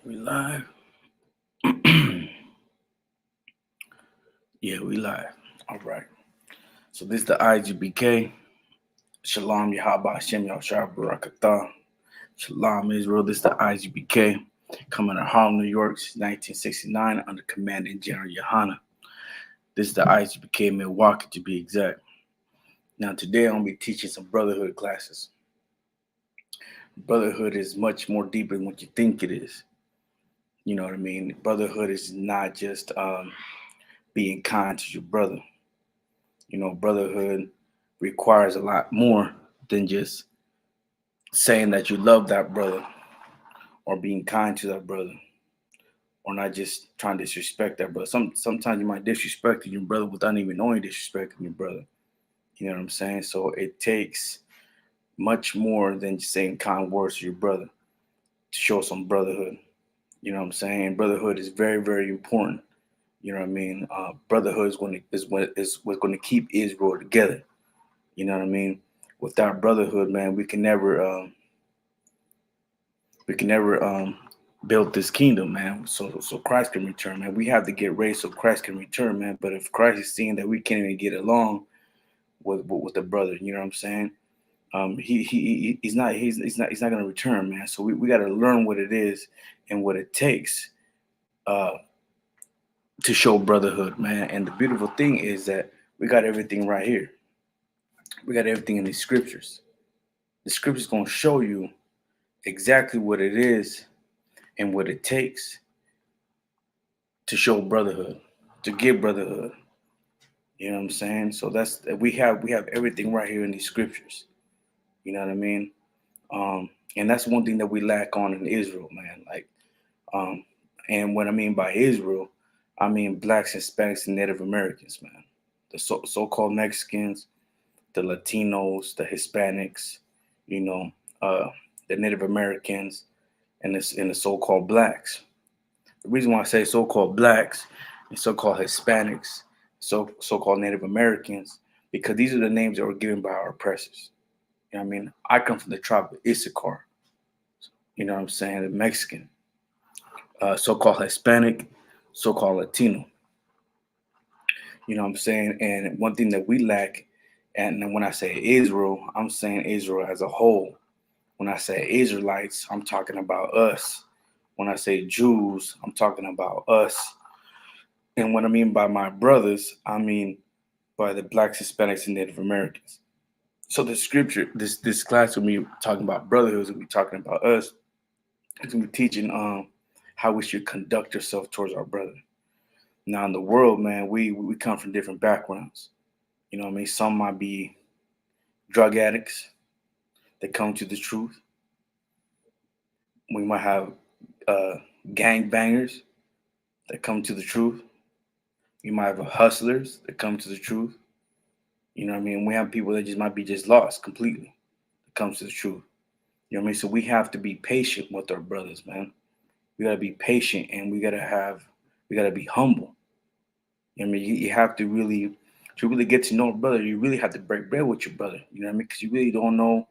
We live? Yeah, we live. All right. So this is the IGBK. Shalom Yahaba Hashem Yahshua Barakatah. Shalom Israel. This is the IGBK. Coming to Harlem, New York since 1969 under Commanding General Yohana. This is the IGBK Milwaukee to be exact. Now today I'm going to be teaching some brotherhood classes. Brotherhood is much more deeper than what you think it is. You know what I mean? Brotherhood is not just being kind to your brother. You know, brotherhood requires a lot more than just saying that you love that brother or being kind to that brother or not just trying to disrespect that brother. Sometimes you might disrespect your brother without even knowing disrespecting your brother. You know what I'm saying? So it takes much more than just saying kind words to your brother to show some brotherhood. You know what I'm saying? Brotherhood is very, very important. You know what I mean? Brotherhood is what's going to keep Israel together. You know what I mean? Without brotherhood, man, we can never build this kingdom, man. So Christ can return, man. We have to get ready so Christ can return, man. But if Christ is seeing that we can't even get along with the brother, you know what I'm saying? He's not gonna return, man. So we got to learn what it is and what it takes uh, to show brotherhood, man. And the beautiful thing is that we got everything right here. We got everything in these scriptures. The scripture's gonna show you exactly what it is and what it takes to show brotherhood, to give brotherhood. You know what I'm saying? So we have everything right here in these scriptures. You know what I mean? And that's one thing that we lack on in Israel, man. Um, and what I mean by Israel, I mean blacks, Hispanics, and Native Americans, man. The so-called Mexicans, the Latinos, the Hispanics, you know, the Native Americans, and the so-called blacks. The reason why I say so-called blacks and so-called Hispanics, so-called Native Americans, because these are the names that were given by our oppressors. You know what I mean? I come from the tribe of Isupk. You know what I'm saying? The Mexican, so-called Hispanic, so-called Latino. You know what I'm saying? And one thing that we lack, and when I say Israel, I'm saying Israel as a whole. When I say Israelites, I'm talking about us. When I say Jews, I'm talking about us. And what I mean by my brothers, I mean by the blacks, Hispanics, and Native Americans. So the scripture, this class will be talking about brotherhood, will be talking about us. It's gonna be teaching how we should conduct ourselves towards our brother. Now in the world, man, we come from different backgrounds. You know what I mean? Some might be drug addicts that come to the truth. We might have uh, gang bangers that come to the truth. We might have hustlers that come to the truth. You know what I mean? We have people that just might be just lost completely. It comes to the truth. You know what I mean? So we have to be patient with our brothers, man. We gotta be patient and we gotta be humble. You know what I mean? You have to really get to know a brother, you really have to break bread with your brother. You know what I mean? Because you really don't know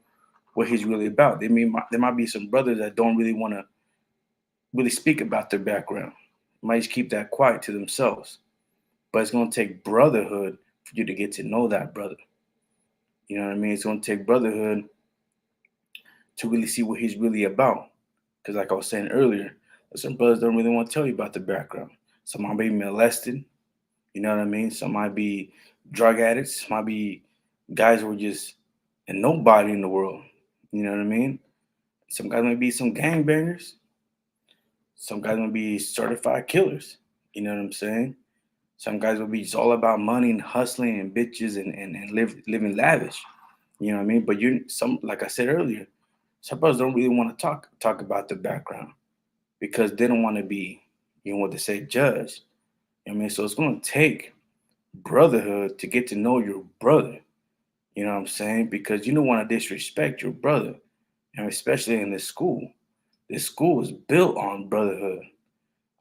what he's really about. There might be some brothers that don't really want to really speak about their background. Might just keep that quiet to themselves. But it's gonna take brotherhood for you to get to know that brother. You know what I mean? It's gonna take brotherhood to really see what he's really about. Because like I was saying earlier, some brothers don't really want to tell you about the background. Some might be molested, you know what I mean? Some might be drug addicts, might be guys who are just and nobody in the world. You know what I mean? Some guys might be some gangbangers. Some guys might be certified killers. You know what I'm saying? Some guys will be just all about money and hustling and bitches and living lavish. You know what I mean? But you some like I said earlier, some brothers don't really want to talk about the background because they don't want to be, you know what they say, judged. You know what I mean? So it's gonna take brotherhood to get to know your brother. You know what I'm saying? Because you don't want to disrespect your brother. And especially in this school. This school is built on brotherhood.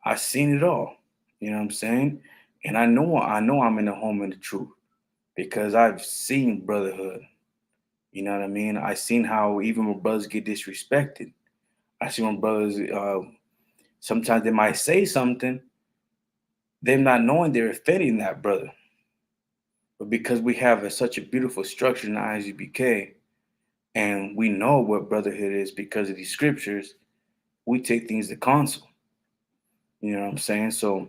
I've seen it all. You know what I'm saying? And I know I'm in the home of the truth because I've seen brotherhood. You know what I mean? I've seen how even when brothers get disrespected. I see when brothers Sometimes they might say something, them not knowing they're offending that brother. But because we have such a beautiful structure in the ISUBK, and we know what brotherhood is because of these scriptures, we take things to counsel. You know what I'm saying? So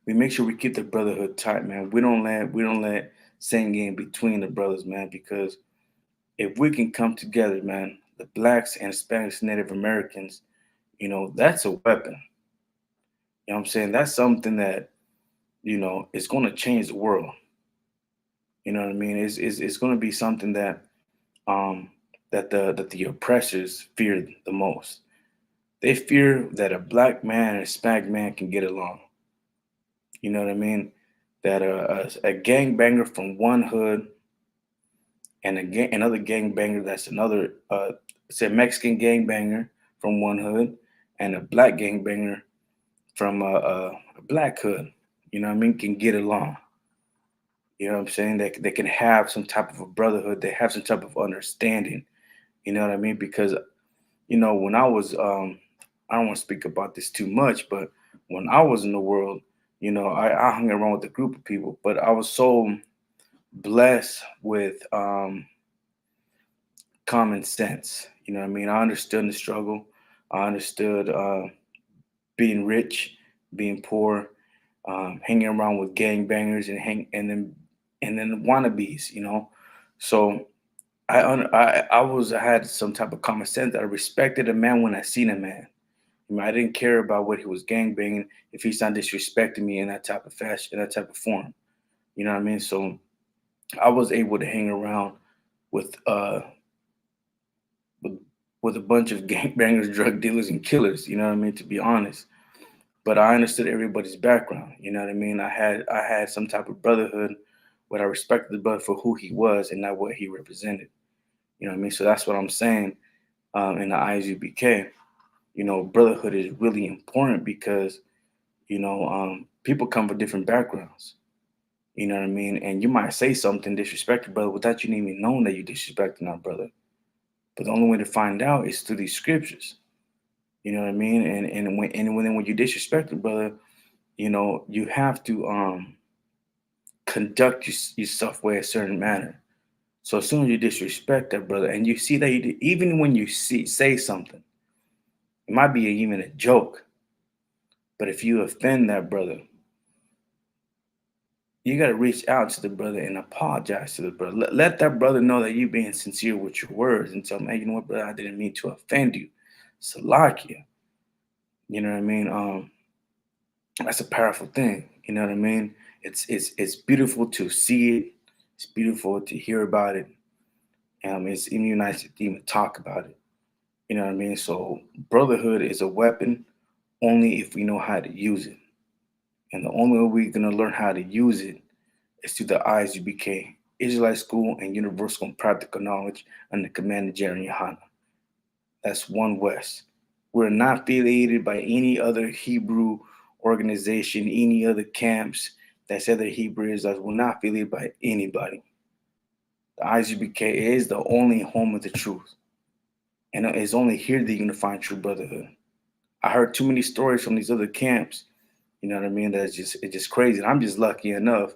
we make sure we keep the brotherhood tight, man. We don't let sin get in between the brothers, man, because if we can come together, man, the blacks and Hispanics, Native Americans, that's a weapon. You know what I'm saying? That's something that, is going to change the world. You know what I mean? It's going to be something that um that the oppressors fear the most. They fear that a black man and a Hispanic man can get along. You know what I mean? That a gangbanger from one hood and another gangbanger that's another say Mexican gangbanger from one hood and a black gangbanger from a black hood, you know what I mean, can get along. You know what I'm saying? They can have some type of a brotherhood. They have some type of understanding. You know what I mean? Because when I was I don't want to speak about this too much, but when I was in the world, I hung around with a group of people, but I was so blessed with common sense. You know what I mean? I understood the struggle. I understood being rich, being poor, hanging around with gangbangers and then wannabes. So I had some type of common sense that I respected a man when I seen a man. I didn't care about what he was gangbanging if he's not disrespecting me in that type of fashion, in that type of form. You know what I mean? So I was able to hang around with uh with, with a bunch of gangbangers, drug dealers, and killers. You know what I mean? To be honest, but I understood everybody's background. You know what I mean? I had some type of brotherhood, but I respected the brother for who he was and not what he represented. You know what I mean? So that's what I'm saying. In the ISUBK, brotherhood is really important because people come from different backgrounds. You know what I mean? And you might say something disrespectful, brother, without you even knowing that you're disrespecting our brother. But the only way to find out is through these scriptures. You know what I mean? And when you disrespect the brother, you have to conduct yourself way a certain manner. So as soon as you disrespect that brother, and you see that even when you say something, it might be even a joke, but if you offend that brother, you got to reach out to the brother and apologize to the brother. Let that brother know that you're being sincere with your words and tell him, hey, you know what, brother, I didn't mean to offend you. Salakia. You know what I mean? That's a powerful thing. You know what I mean? It's beautiful to see it. It's beautiful to hear about it. It's even nice to even talk about it. You know what I mean? So brotherhood is a weapon only if we know how to use it. And the only way we're gonna learn how to use it is through the ISUBK, Israelite School and Universal and Practical Knowledge under Commander Jerry Yohana. That's One West. We're not affiliated by any other Hebrew organization, any other camps that say they're Hebrew Israelites. We're not affiliated by anybody. The ISUBK is the only home of the truth. And it's only here that you're going to find true brotherhood. I heard too many stories from these other camps, you know what I mean? It's just crazy. And I'm just lucky enough,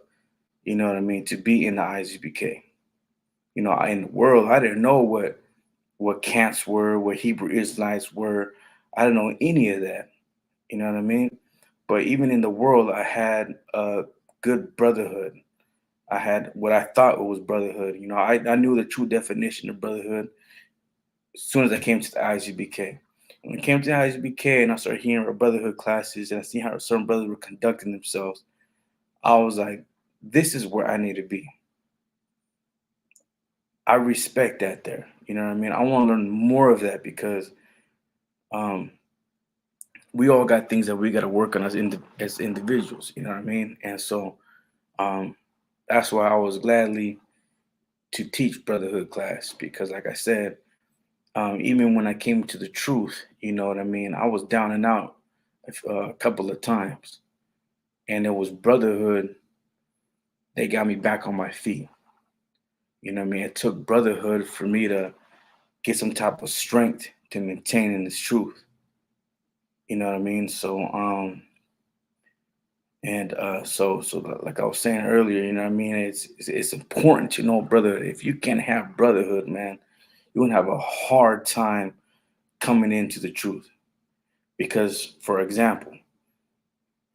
you know what I mean, to be in the ISUBK. In the world, I didn't know what camps were, what Hebrew Israelites were. I didn't know any of that. You know what I mean? But even in the world, I had a good brotherhood. I had what I thought was brotherhood. I knew the true definition of brotherhood as soon as I came to the ISUBK. When I came to the ISUBK and I started hearing our brotherhood classes and I see how certain brothers were conducting themselves, I was like, this is where I need to be. I respect that there. You know what I mean? I want to learn more of that because um, we all got things that we got to work on as individuals. You know what I mean? And so um, that's why I was gladly to teach brotherhood class because, like I said, even when I came to the truth, you know what I mean, I was down and out a couple of times, and it was brotherhood that got me back on my feet. You know what I mean? It took brotherhood for me to get some type of strength to maintain in this truth. You know what I mean? So like I was saying earlier, you know what I mean? It's important to know brotherhood. If you can't have brotherhood, man, you're gonna have a hard time coming into the truth. Because, for example,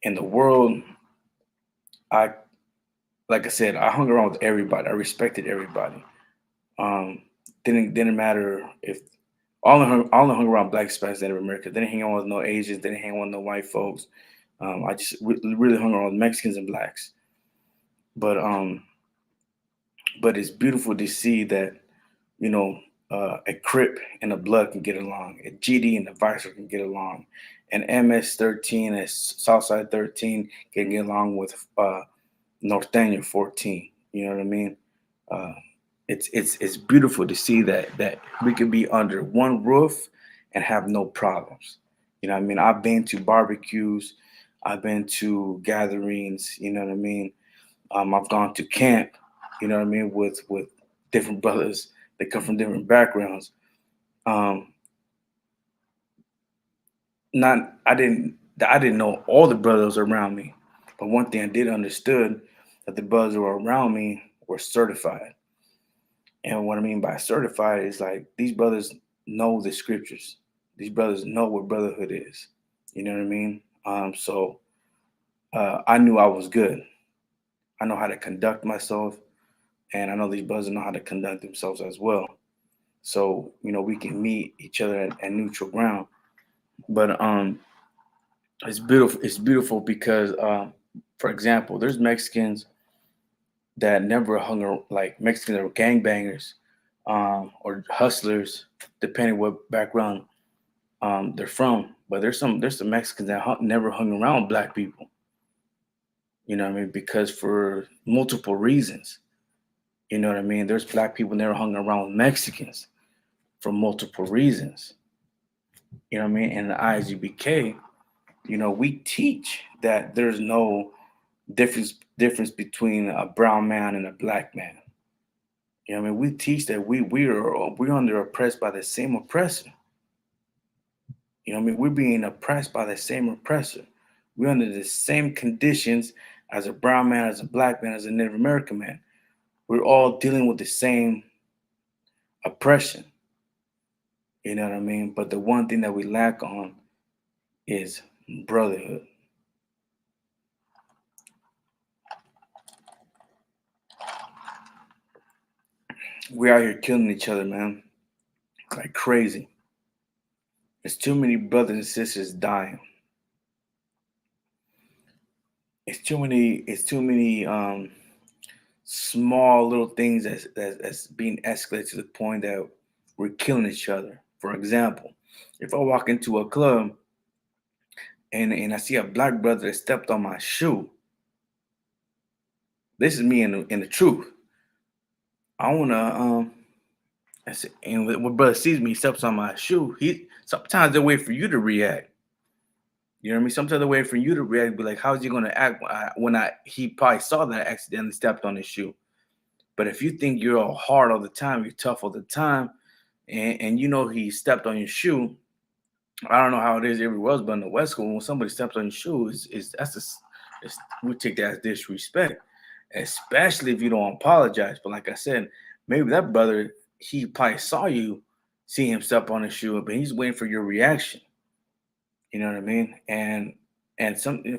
in the world, I like I said, I hung around with everybody. I respected everybody. Um, didn't matter if all hung around black Hispanics Native America. Didn't hang out with no Asians. Didn't hang out with no white folks. I just really hung around with Mexicans and blacks. But it's beautiful to see that, you know, a Crip and a Blood can get along. A GD and a Vicer can get along. An MS-13, a Southside 13 can get along with Norteño 14. You know what I mean? Uh, it's beautiful to see that we can be under one roof and have no problems. You know what I mean? I've been to barbecues, I've been to gatherings. You know what I mean? I've gone to camp. You know what I mean? With different brothers that come from different backgrounds. Um, not I didn't know all the brothers around me, but one thing I did understood that the brothers who were around me were certified. And what I mean by certified is like these brothers know the scriptures. These brothers know what brotherhood is. You know what I mean? I knew I was good. I know how to conduct myself, and I know these brothers know how to conduct themselves as well. So we can meet each other at neutral ground. But it's beautiful. It's beautiful because, for example, there's Mexicans that never like Mexicans are gangbangers, or hustlers, depending what background they're from. But there's some Mexicans that never hung around black people. You know what I mean? Because for multiple reasons. You know what I mean? There's black people never hung around Mexicans for multiple reasons. You know what I mean? In the ISUBK, we teach that there's no difference between a brown man and a black man. You know what I mean? We teach that we're under oppressed by the same oppressor. You know what I mean? We're being oppressed by the same oppressor. We're under the same conditions as a brown man, as a black man, as a Native American man. We're all dealing with the same oppression. You know what I mean? But the one thing that we lack on is brotherhood. We're out here killing each other, man, like crazy. There's too many brothers and sisters dying. It's too many small little things that's being escalated to the point that we're killing each other. For example, if I walk into a club and I see a black brother that stepped on my shoe, this is me in the truth. I wanna and when brother sees me, he steps on my shoe. He sometimes they wait for you to react. You know what I mean? Sometimes they wait for you to react. Be like, how's he gonna act when he probably saw that I accidentally stepped on his shoe. But if you think you're all hard all the time, you're tough all the time, and he stepped on your shoe. I don't know how it is everywhere else, but in the West Coast, when somebody steps on your shoe, we take that as disrespect, especially if you don't apologize. But like I said, maybe that brother, he probably saw you see him step on his shoe, but he's waiting for your reaction. You know what I mean? And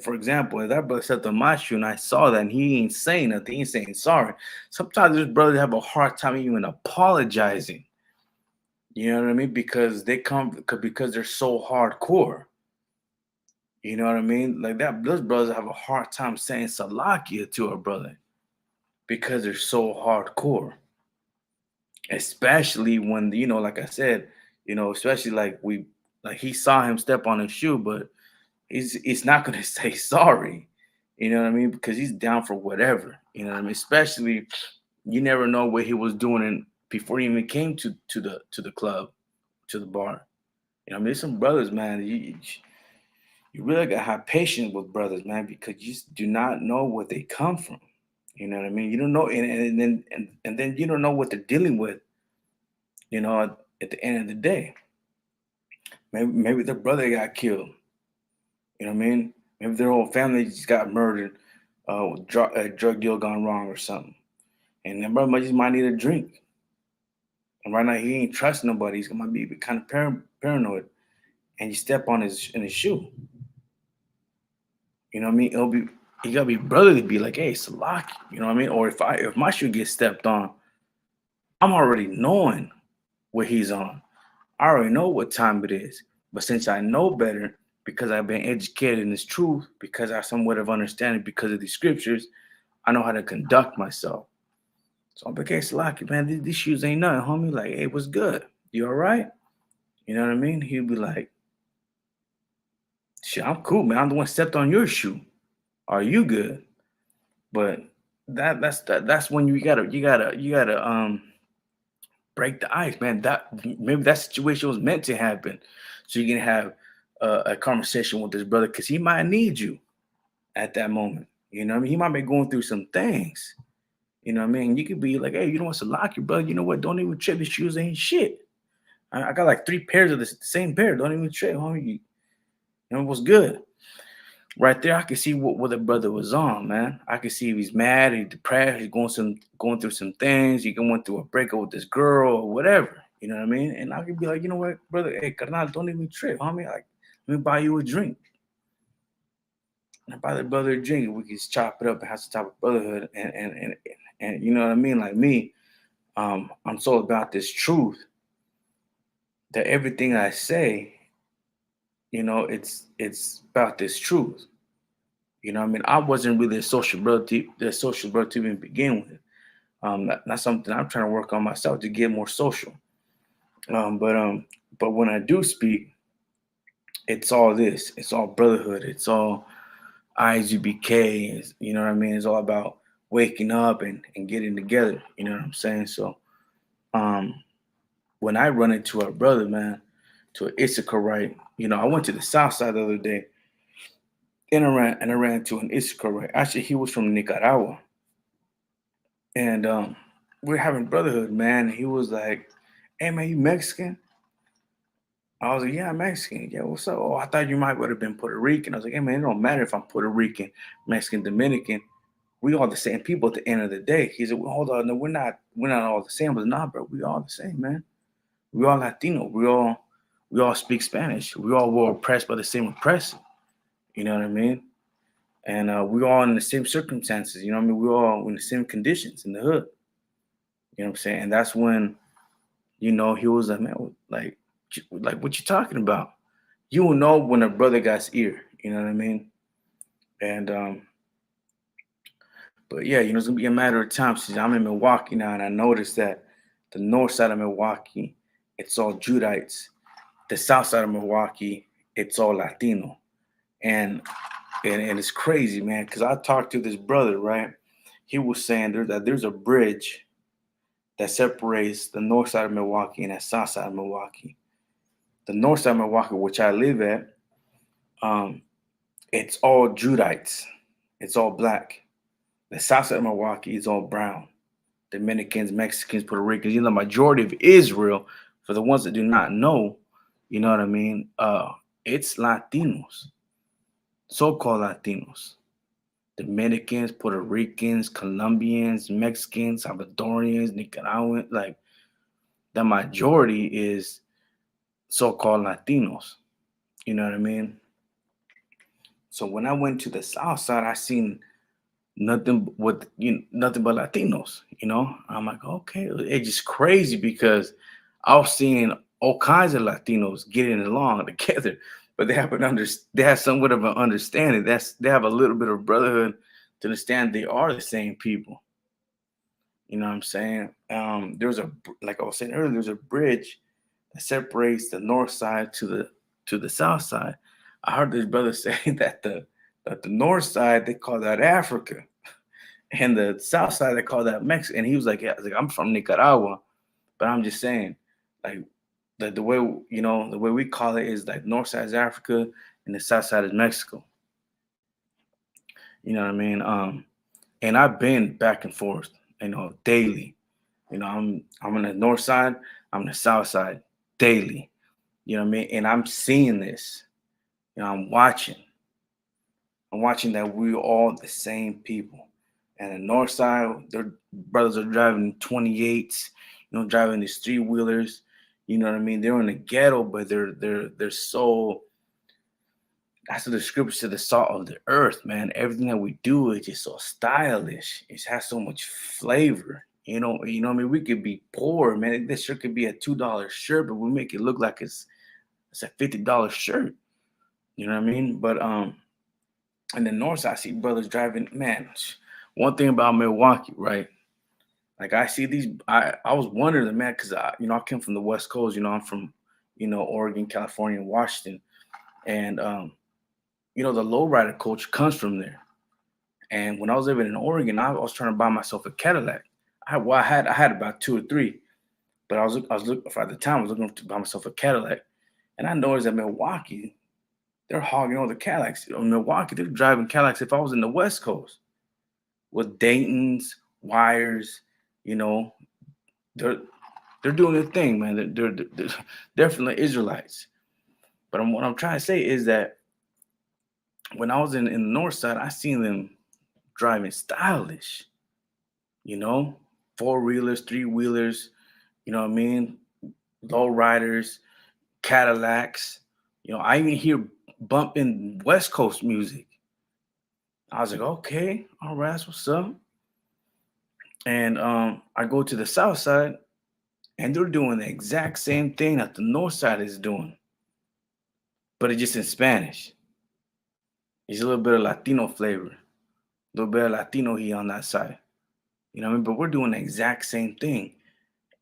for example, if that brother stepped on my shoe and I saw that and he ain't saying nothing, he ain't saying sorry. Sometimes those brothers have a hard time even apologizing. You know what I mean? Because because they're so hardcore. You know what I mean? Like that, those brothers have a hard time saying Salakia to a brother because they're so hardcore. Especially when, like I said, especially like he saw him step on his shoe, but he's not gonna say sorry. You know what I mean? Because he's down for whatever. You know what I mean? Especially you never know what he was doing before he even came to the club, to the bar. You know, what I mean, there's some brothers, man. You really gotta have patience with brothers, man, because you just do not know where they come from. You know what I mean? You don't know, and then you don't know what they're dealing with. At the end of the day, maybe the brother got killed. You know what I mean? Maybe their whole family just got murdered, a drug deal gone wrong or something. And then brother just might need a drink. And right now he ain't trust nobody. He's gonna be kind of paranoid. And you step on his shoe. You know what I mean? You gotta be brotherly, be like, hey, Salaki, you know what I mean? Or if my shoe gets stepped on, I'm already knowing what he's on. I already know what time it is. But since I know better, because I've been educated in this truth, because I have somewhat of understanding because of these scriptures, I know how to conduct myself. So I'm like, hey, Salaki, man, these shoes ain't nothing, homie. Like, hey, what's good? You all right? You know what I mean? He'd be like, shit, I'm cool, man. I'm the one stepped on your shoe. Are you good? But that's when you gotta break the ice, man. That maybe that situation was meant to happen, so you can have a conversation with this brother because he might need you at that moment. You know what I mean? He might be going through some things. You know what I mean? You could be like, hey, you know what's to lock your brother? You know what? Don't even trip. His shoes ain't shit. I got like 3 pairs of the same pair. Don't even trip, homie. You know what's good? Right there, I could see what the brother was on, man. I could see if he's mad, he's depressed, he's going through some things, he going through a breakup with this girl or whatever. You know what I mean? And I could be like, you know what, brother, hey, carnal, don't even trip, homie. Like, let me buy you a drink. And I buy the brother a drink, and we can just chop it up and have some type of brotherhood. And you know what I mean? Like me, I'm so about this truth that everything I say, it's about this truth. You know what I mean? I wasn't really the social brother to even begin with. That's something I'm trying to work on myself to get more social. But when I do speak, it's all this. It's all brotherhood. It's all Isupk. You know what I mean? It's all about waking up and getting together. You know what I'm saying? So um, when I run into a brother, man, to an Issachar, I went to the south side the other day and I ran into an Issachar. Actually, he was from Nicaragua. And we're having brotherhood, man. He was like, hey man, you Mexican? I was like, yeah, I'm Mexican. Yeah, what's up? Oh, I thought you might would have been Puerto Rican. I was like, hey man, it don't matter if I'm Puerto Rican, Mexican, Dominican. We all the same people at the end of the day. He said, well, hold on, no, we're not all the same. But nah, bro, we all the same, man. We all Latino. We all speak Spanish. We all were oppressed by the same oppressor. You know what I mean? And we all in the same circumstances. You know what I mean? We all in the same conditions in the hood. You know what I'm saying? And that's when, he was like, man, like what you talking about? You will know when a brother got ear. You know what I mean? And but yeah, it's gonna be a matter of time since I'm in Milwaukee now, and I noticed that the north side of Milwaukee, it's all Judites. The south side of Milwaukee, it's all Latino. And it's crazy, man, because I talked to this brother, right? He was saying there's a bridge that separates the north side of Milwaukee and the south side of Milwaukee. The north side of Milwaukee, which I live at, um, it's all Judites. It's all black. The south side of Milwaukee is all brown. Dominicans, Mexicans, Puerto Ricans. The majority of Israel, for the ones that do not know, you know what I mean? It's Latinos, so-called Latinos. Dominicans, Puerto Ricans, Colombians, Mexicans, Salvadorians, Nicaraguans, like the majority is so-called Latinos. You know what I mean? So when I went to the south side, I seen nothing but Latinos. I'm like, okay, it's just crazy because I was seeing all kinds of Latinos getting along together, but they have somewhat of an understanding. They have a little bit of brotherhood to understand they are the same people. You know what I'm saying? Like I was saying earlier, there's a bridge that separates the north side to the south side. I heard this brother say that the north side they call that Africa, and the south side they call that Mexico. And he was like, yeah, I'm from Nicaragua, but I'm just saying, like the way the way we call it is like north side is Africa and the south side is Mexico. You know what I mean? And I've been back and forth, daily. I'm on the north side, I'm on the south side, daily. You know what I mean? And I'm seeing this. I'm watching. I'm watching that we're all the same people. And the north side, their brothers are driving 28s, driving these three wheelers. You know what I mean? They're in the ghetto, but they're so, that's the description to the salt of the earth, man. Everything that we do is just so stylish. It has so much flavor. What I mean? We could be poor, man. This shirt could be a $2 shirt, but we make it look like it's a $50 shirt. You know what I mean? But in the north side, I see brothers driving. Man, one thing about Milwaukee, right? Like I see these, I was wondering, man, because I came from the West Coast. I'm from, Oregon, California, and Washington, and the lowrider culture comes from there. And when I was living in Oregon, I was trying to buy myself a Cadillac. I had about two or three, but I was looking for at the time. I was looking to buy myself a Cadillac, and I noticed that Milwaukee, they're hogging all the Cadillacs. In Milwaukee, they're driving Cadillacs. If I was in the West Coast with Dayton's, Wires, you know, they're doing their thing, man. They're definitely Israelites. But what I'm trying to say is that when I was in the north side, I seen them driving stylish, you know, four wheelers, three wheelers, you know what I mean? Low riders, Cadillacs. I even hear bumping West Coast music. I was like, okay, all right, that's what's up. And I go to the south side, and they're doing the exact same thing that the north side is doing, but it's just in Spanish. It's a little bit of Latino flavor, a little bit of Latino heat on that side. You know what I mean? But we're doing the exact same thing,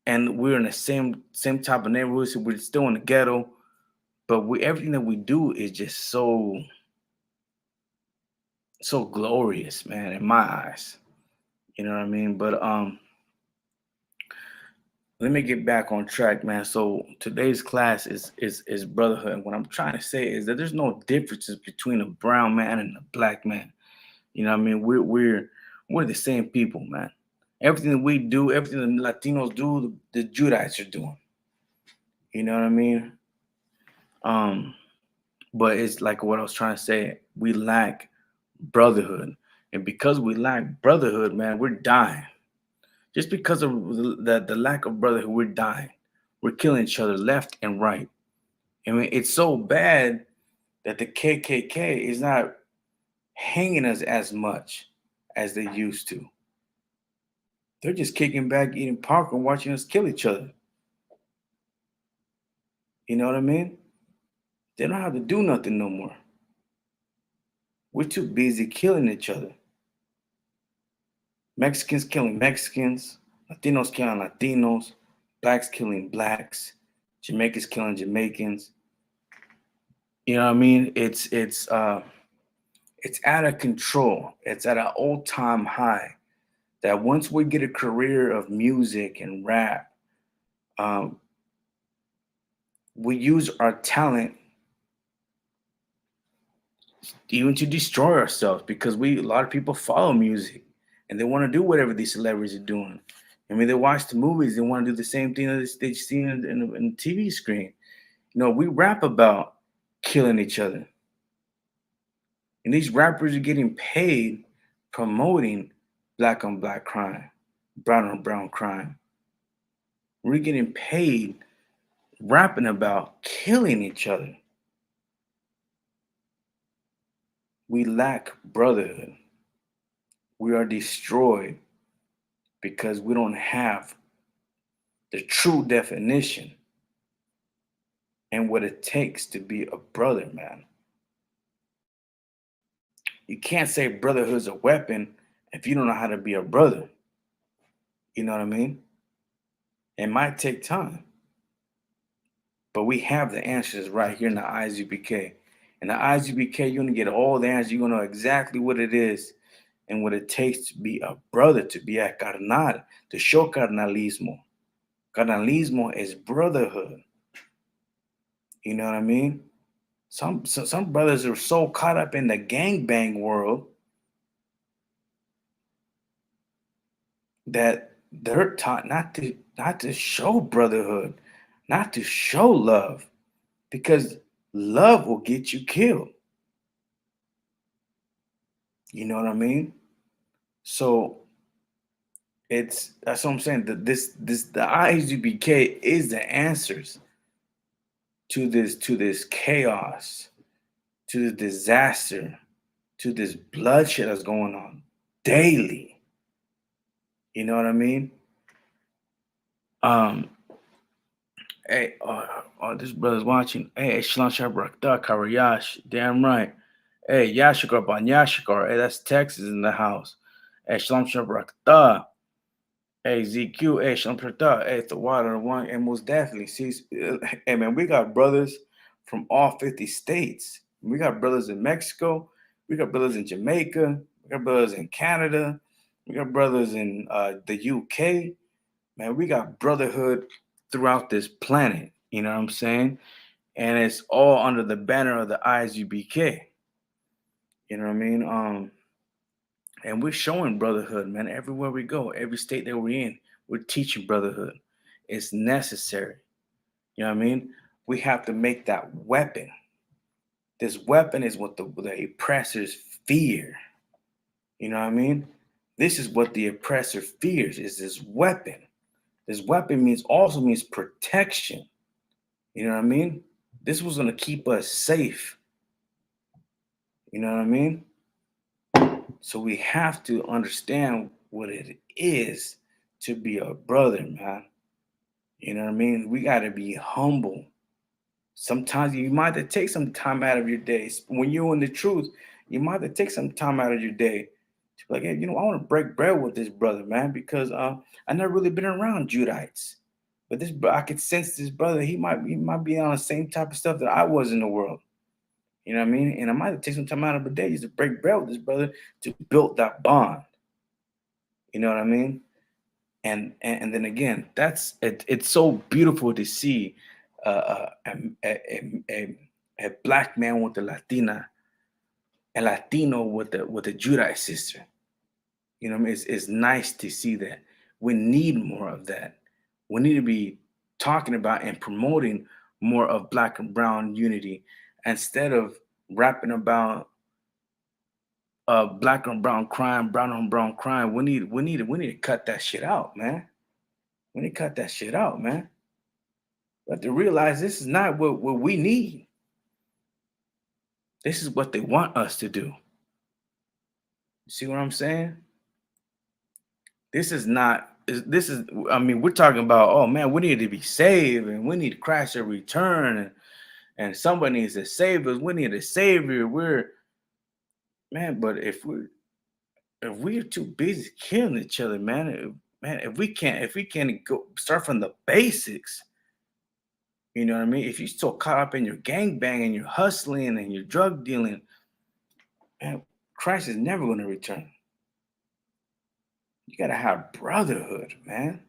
and we're in the same type of neighborhood. So we're still in the ghetto, but everything that we do is just so glorious, man, in my eyes. You know what I mean? But let me get back on track, man. So today's class is brotherhood. And what I'm trying to say is that there's no differences between a brown man and a black man. You know what I mean? We're the same people, man. Everything that we do, everything that Latinos do, the Judites are doing. You know what I mean? Um, but it's like what I was trying to say. We lack brotherhood. And because we lack brotherhood, man, we're dying. Just because of the lack of brotherhood, we're dying. We're killing each other left and right. I mean, it's so bad that the KKK is not hanging us as much as they used to. They're just kicking back, eating popcorn, watching us kill each other. You know what I mean? They don't have to do nothing no more. We're too busy killing each other. Mexicans killing Mexicans, Latinos killing Latinos, blacks killing blacks, Jamaicans killing Jamaicans. You know what I mean? It's out of control. It's at an all-time high. That once we get a career of music and rap, um, we use our talent even to destroy ourselves because a lot of people follow music and they want to do whatever these celebrities are doing. I mean, they watch the movies, they want to do the same thing that they've seen in the TV screen. We rap about killing each other. And these rappers are getting paid promoting black on black crime, brown on brown crime. We're getting paid rapping about killing each other. We lack brotherhood. We are destroyed because we don't have the true definition and what it takes to be a brother, man. You can't say brotherhood's a weapon if you don't know how to be a brother. You know what I mean? It might take time, but we have the answers right here in the ISUPK. In the ISUPK, you're going to get all the answers. You're going to know exactly what it is and what it takes to be a brother, to be a carnal, to show carnalismo. Carnalismo is brotherhood. You know what I mean? Some brothers are so caught up in the gangbang world that they're taught not to show brotherhood, not to show love, because love will get you killed. You know what I mean? So that's what I'm saying. That the ISUBK is the answers to this chaos, to the disaster, to this bloodshed that's going on daily. You know what I mean? Um, hey, this brother's watching. Hey, Shalom Shabrakta Karayash. Damn right. Hey, Yashikar Ban Yashikar. Hey, that's Texas in the house. Hey, Shalom Shabrakta. Hey, ZQ. Hey, Shalom Shabrakta. Hey, it's the water one. And most definitely, see, hey, man, we got brothers from all 50 states. We got brothers in Mexico. We got brothers in Jamaica. We got brothers in Canada. We got brothers in the UK. Man, we got brotherhood throughout this planet. You know what I'm saying? And it's all under the banner of the ISUBK. You know what I mean? And we're showing brotherhood, man, everywhere we go, every state that we're in, we're teaching brotherhood. It's necessary. You know what I mean? We have to make that weapon. This weapon is what the oppressors fear. You know what I mean? This is what the oppressor fears, is this weapon. This weapon also means protection. You know what I mean? This was going to keep us safe. You know what I mean? So we have to understand what it is to be a brother, man. You know what I mean? We got to be humble. Sometimes you might have to take some time out of your day. When you're in the truth, you might have to take some time out of your day to be like, hey, I want to break bread with this brother, man, because I never really been around Judites. But I could sense this brother. He might be on the same type of stuff that I was in the world. You know what I mean? And I might have to take some time out of the day just to break bread with this brother to build that bond. You know what I mean? And then again, it's so beautiful to see a black man with a Latina, a Latino with a Judite sister. You know what I mean? It's nice to see that. We need more of that. We need to be talking about and promoting more of black and brown unity instead of rapping about black on brown crime, brown on brown crime. We need to cut that shit out, man. We need to cut that shit out, man. We have to realize this is not what we need. This is what they want us to do. See what I'm saying? This is not. This is. I mean, we're talking about. Oh man, we need to be saved, and we need to crash and return, and somebody needs to save us. We need a savior. Man. But if we're too busy killing each other, man, if we can't go start from the basics. You know what I mean? If you're so caught up in your gangbang and your hustling and your drug dealing, man, Christ is never going to return. You got to have brotherhood, man.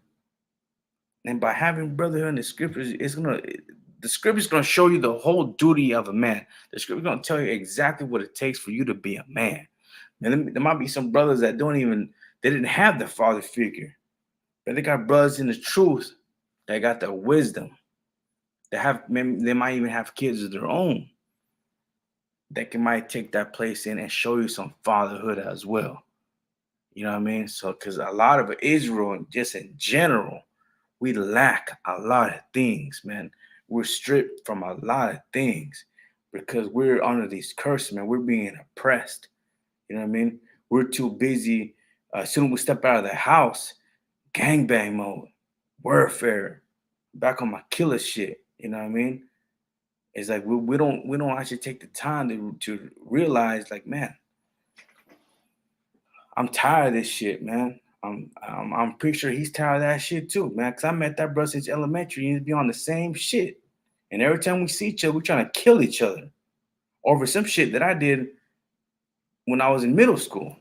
And by having brotherhood in the scriptures, the scripture's gonna show you the whole duty of a man. The scripture's gonna tell you exactly what it takes for you to be a man. And there might be some brothers that they didn't have the father figure, but they got brothers in the truth that got the wisdom. They might even have kids of their own that might take that place in and show you some fatherhood as well. You know what I mean? So, because a lot of Israel, just in general, we lack a lot of things, man. We're stripped from a lot of things because we're under these curses, man. We're being oppressed. You know what I mean? We're too busy. As soon as we step out of the house, gangbang mode, warfare, back on my killer shit. You know what I mean? It's like we don't actually take the time to realize, like, man, I'm tired of this shit, man. I'm pretty sure he's tired of that shit too, man. Cause I met that brother since elementary. He used to be on the same shit, and every time we see each other, we're trying to kill each other over some shit that I did when I was in middle school.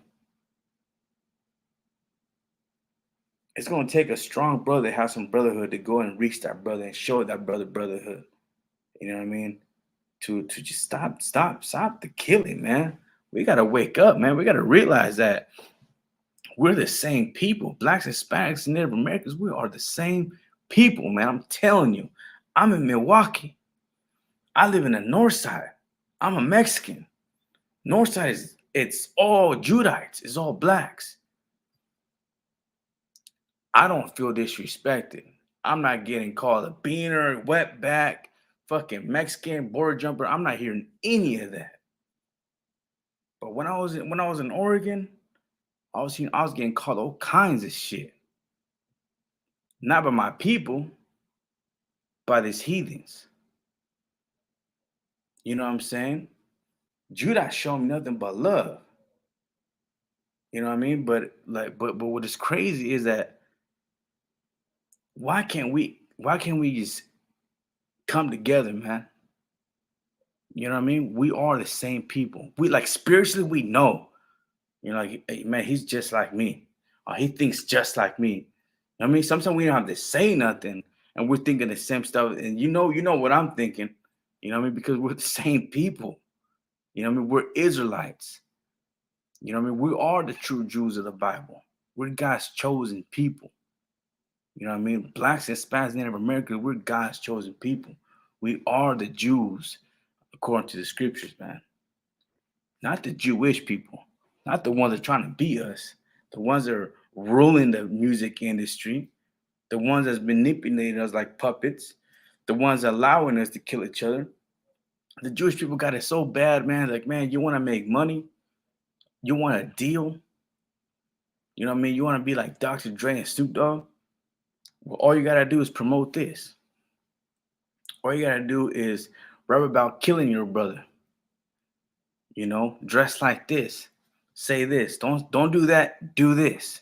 It's gonna take a strong brother to have some brotherhood to go and reach that brother and show that brother brotherhood. You know what I mean? To just stop the killing, man. We gotta wake up, man. We gotta realize that we're the same people. Blacks, Hispanics, and Native Americans, we are the same people, man. I'm telling you. I'm in Milwaukee. I live in the north side. I'm a Mexican. North side it's all Judites. It's all blacks. I don't feel disrespected. I'm not getting called a beaner, wetback, fucking Mexican, border jumper. I'm not hearing any of that. But when I was in Oregon, I was getting called all kinds of shit. Not by my people, by these heathens. You know what I'm saying? Judah showed me nothing but love. You know what I mean? But what is crazy is that why can't we just come together, man? You know what I mean? We are the same people. We like spiritually we know. You know, like hey, man, he's just like me. Or he thinks just like me. You know what I mean? Sometimes we don't have to say nothing and we're thinking the same stuff. And you know what I'm thinking. You know what I mean? Because we're the same people. You know what I mean? We're Israelites. You know what I mean? We are the true Jews of the Bible. We're God's chosen people. You know what I mean? Blacks, Hispanics, Native Americans, we're God's chosen people. We are the Jews according to the scriptures, man. Not the Jewish people, not the ones that are trying to beat us, the ones that are ruling the music industry, the ones that's manipulating us like puppets, the ones allowing us to kill each other. The Jewish people got it so bad, man. Like, man, you want to make money? You want a deal? You know what I mean? You want to be like Dr. Dre and Snoop Dogg? Well, all you got to do is promote this. All you got to do is rap about killing your brother. You know, dress like this. Say this. Don't do that. Do this.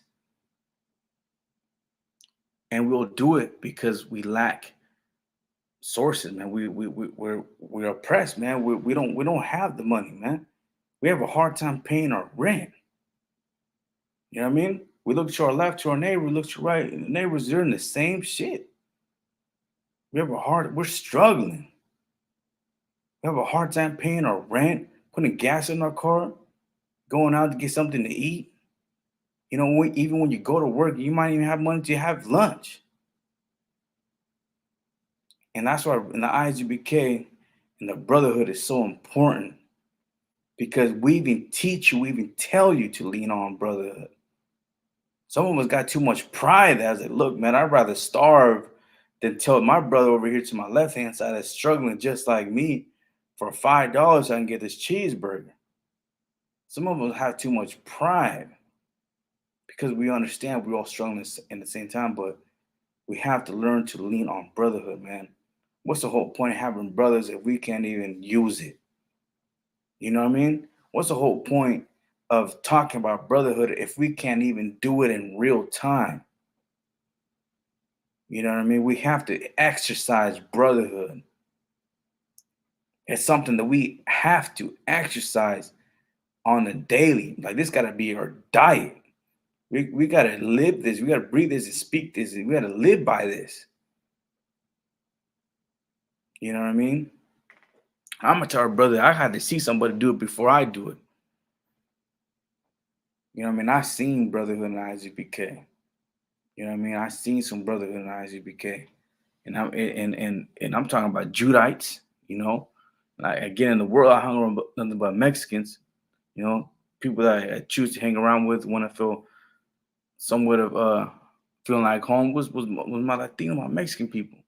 And we'll do it because we lack sources, man. We're oppressed, man. We don't have the money, man. We have a hard time paying our rent. You know what I mean? We look to our left, to our neighbor, we look to our right, and the neighbors are in the same shit. We're struggling. We have a hard time paying our rent, putting gas in our car, going out to get something to eat. You know, even when you go to work, you might even have money to have lunch. And that's why in the ISUBK and the brotherhood is so important because we even teach you, we even tell you to lean on brotherhood. Some of us got too much pride that I was like, look, man, I'd rather starve than tell my brother over here to my left hand side that's struggling just like me for $5 I can get this cheeseburger. Some of us have too much pride because we understand we're all struggling in the same time, but we have to learn to lean on brotherhood, man. What's the whole point of having brothers if we can't even use it? You know what I mean? What's the whole point of talking about brotherhood if we can't even do it in real time? You know what I mean? We have to exercise brotherhood. It's something that we have to exercise on a daily. Like this got to be our diet. We got to live this. We got to breathe this and speak this. We got to live by this. You know what I mean? I'm gonna tell our brother I had to see somebody do it before I do it. You know what I mean? I seen brotherhood in ISUPK. You know what I mean? I seen some brotherhood in ISUPK. And I'm talking about Judites, you know. Like again in the world I hung around nothing but Mexicans, you know, people that I choose to hang around with when I feel somewhat of feeling like home was my Latino, my Mexican people.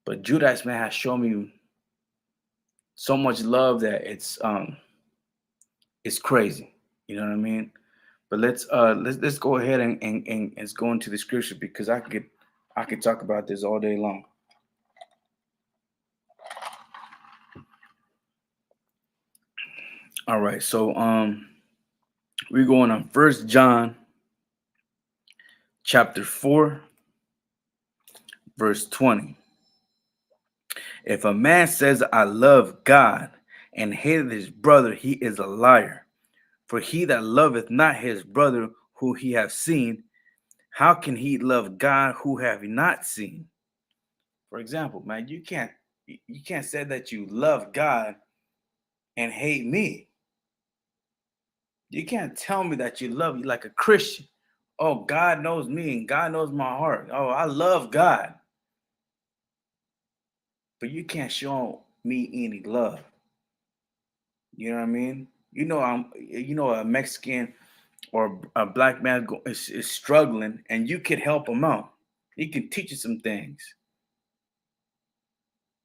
But Judites, man, has shown me so much love that it's crazy. You know what I mean? But let's go ahead and let's go into the scripture because I could talk about this all day long. All right, so we're going on First John chapter 4, verse 20. If a man says I love God and hateth his brother, he is a liar. For he that loveth not his brother who he hath seen, how can he love God who have not seen? For example, man, you can't say that you love God and hate me. You can't tell me that you love me like a Christian. Oh, God knows me and God knows my heart. Oh, I love God. But you can't show me any love. You know what I mean? A Mexican or a black man is struggling, and you could help him out. He can teach you some things,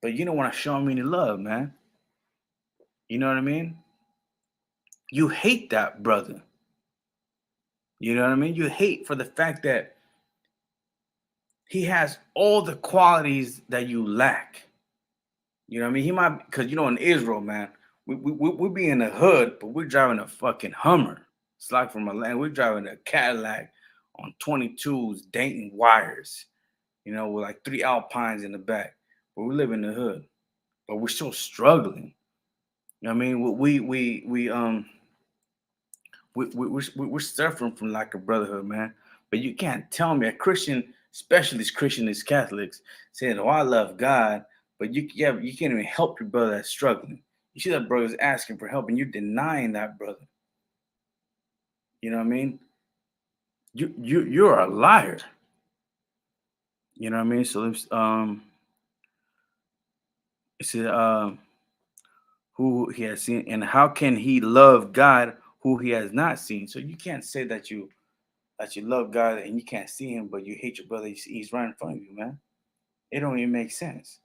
but you don't want to show him any love, man. You know what I mean? You hate that brother. You know what I mean? You hate for the fact that he has all the qualities that you lack. You know what I mean? He might, because in Israel, man, we be in the hood, but we're driving a fucking Hummer. It's like from Atlanta, we're driving a Cadillac on 22s, Dayton wires, with like 3 Alpines in the back. But we live in the hood, but we're still struggling. You know what I mean? We're suffering from lack of brotherhood, man. But you can't tell me a Christian, especially Christians, Catholics, saying, "Oh, I love God," but you can't even help your brother that's struggling. You see that brother's asking for help, and you're denying that brother. You know what I mean? You're a liar. You know what I mean? So it said, who he has seen, and how can he love God who he has not seen? So you can't say that you love God and you can't see him, but you hate your brother. He's right in front of you, man. It don't even make sense.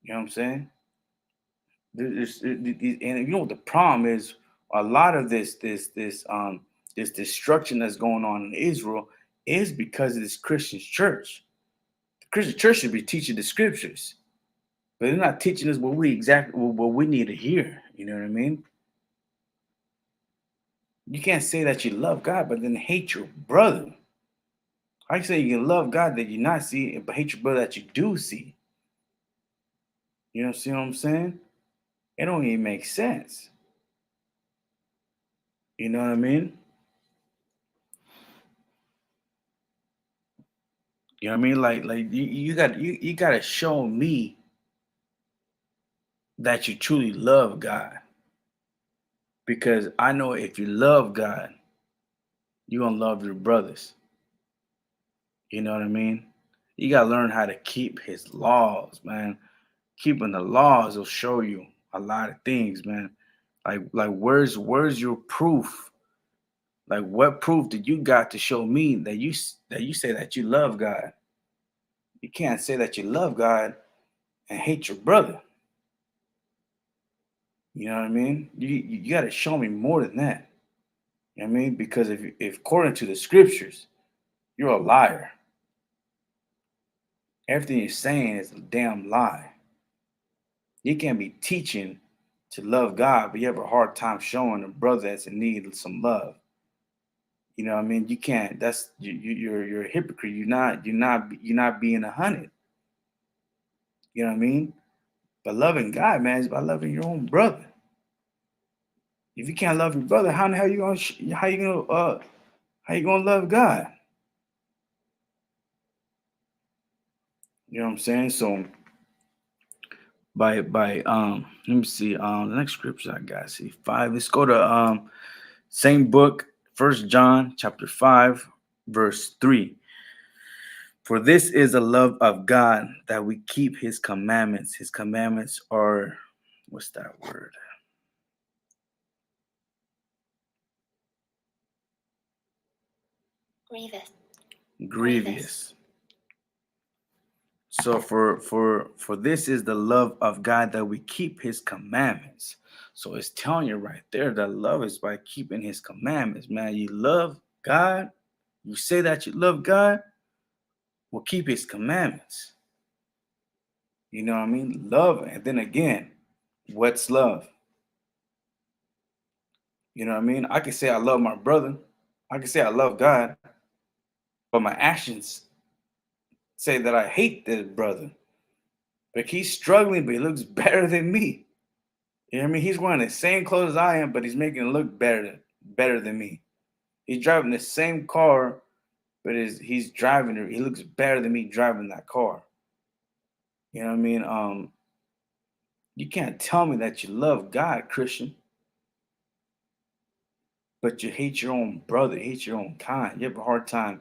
You know what I'm saying? And you know what the problem is? A lot of this destruction that's going on in Israel is because of this Christian church. The Christian church should be teaching the scriptures, but they're not teaching us what we need to hear. You know what I mean? You can't say that you love God, but then hate your brother. How you say you can love God that you not see, but hate your brother that you do see? You know, see what I'm saying? It don't even make sense. You know what I mean? You know what I mean? Like you gotta show me that you truly love God. Because I know if you love God, you're gonna love your brothers. You know what I mean? You gotta learn how to keep his laws, man. Keeping the laws will show you a lot of things, man. Like where's your proof? Like what proof did you got to show me that you say that you love God? You can't say that you love God and hate your brother. You know what I mean? You got to show me more than that. You know what I mean? Because if according to the scriptures, you're a liar. Everything you're saying is a damn lie. You can't be teaching to love God, but you have a hard time showing a brother that's in need of some love. You know what I mean? You can't. That's you're a hypocrite. You're not being 100. You know what I mean? But loving God, man, is by loving your own brother. If you can't love your brother, how in the hell you gonna how you gonna love God? You know what I'm saying? So by let me see the next scripture I got. See 5. Let's go to same book, First John chapter 5, verse 3. For this is the love of God, that we keep his commandments. His commandments are, what's that word? Grievous. So for this is the love of God, that we keep his commandments. So it's telling you right there that love is by keeping his commandments, man. You love God, you say that you love God, well, keep his commandments. You know what I mean? Love, and then again, what's love? You know what I mean? I can say I love my brother, I can say I love God, but my actions say that I hate this brother. But he's struggling, but he looks better than me. You know what I mean? He's wearing the same clothes as I am, but he's making it look better than me. He's driving the same car, but he's driving it. He looks better than me driving that car. You know what I mean? You can't tell me that you love God, Christian, but you hate your own brother, hate your own kind. You have a hard time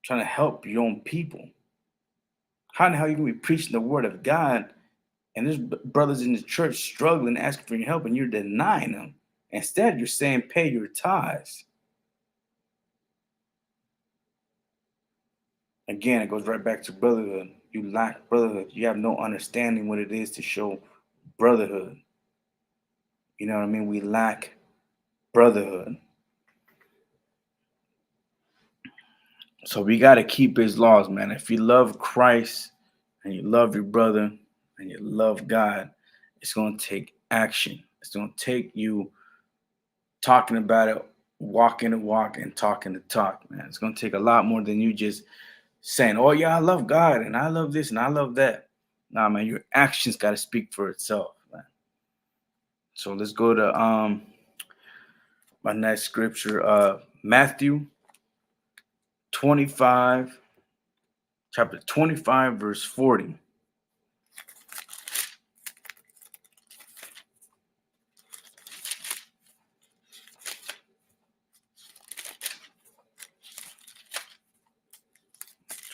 trying to help your own people. How in the hell you gonna be preaching the word of God and there's brothers in the church struggling, asking for your help, and you're denying them? Instead, you're saying pay your tithes. Again, it goes right back to brotherhood. You lack brotherhood. You have no understanding what it is to show brotherhood. You know what I mean? We lack brotherhood. So we got to keep his laws, man. If you love Christ and you love your brother and you love God, it's going to take action. It's going to take you talking about it, walking the walk, and talking the talk, man. It's going to take a lot more than you just saying, oh, yeah, I love God and I love this and I love that. Nah, man, your actions got to speak for itself, man. So let's go to my next scripture, Matthew 25, chapter 25, verse 40.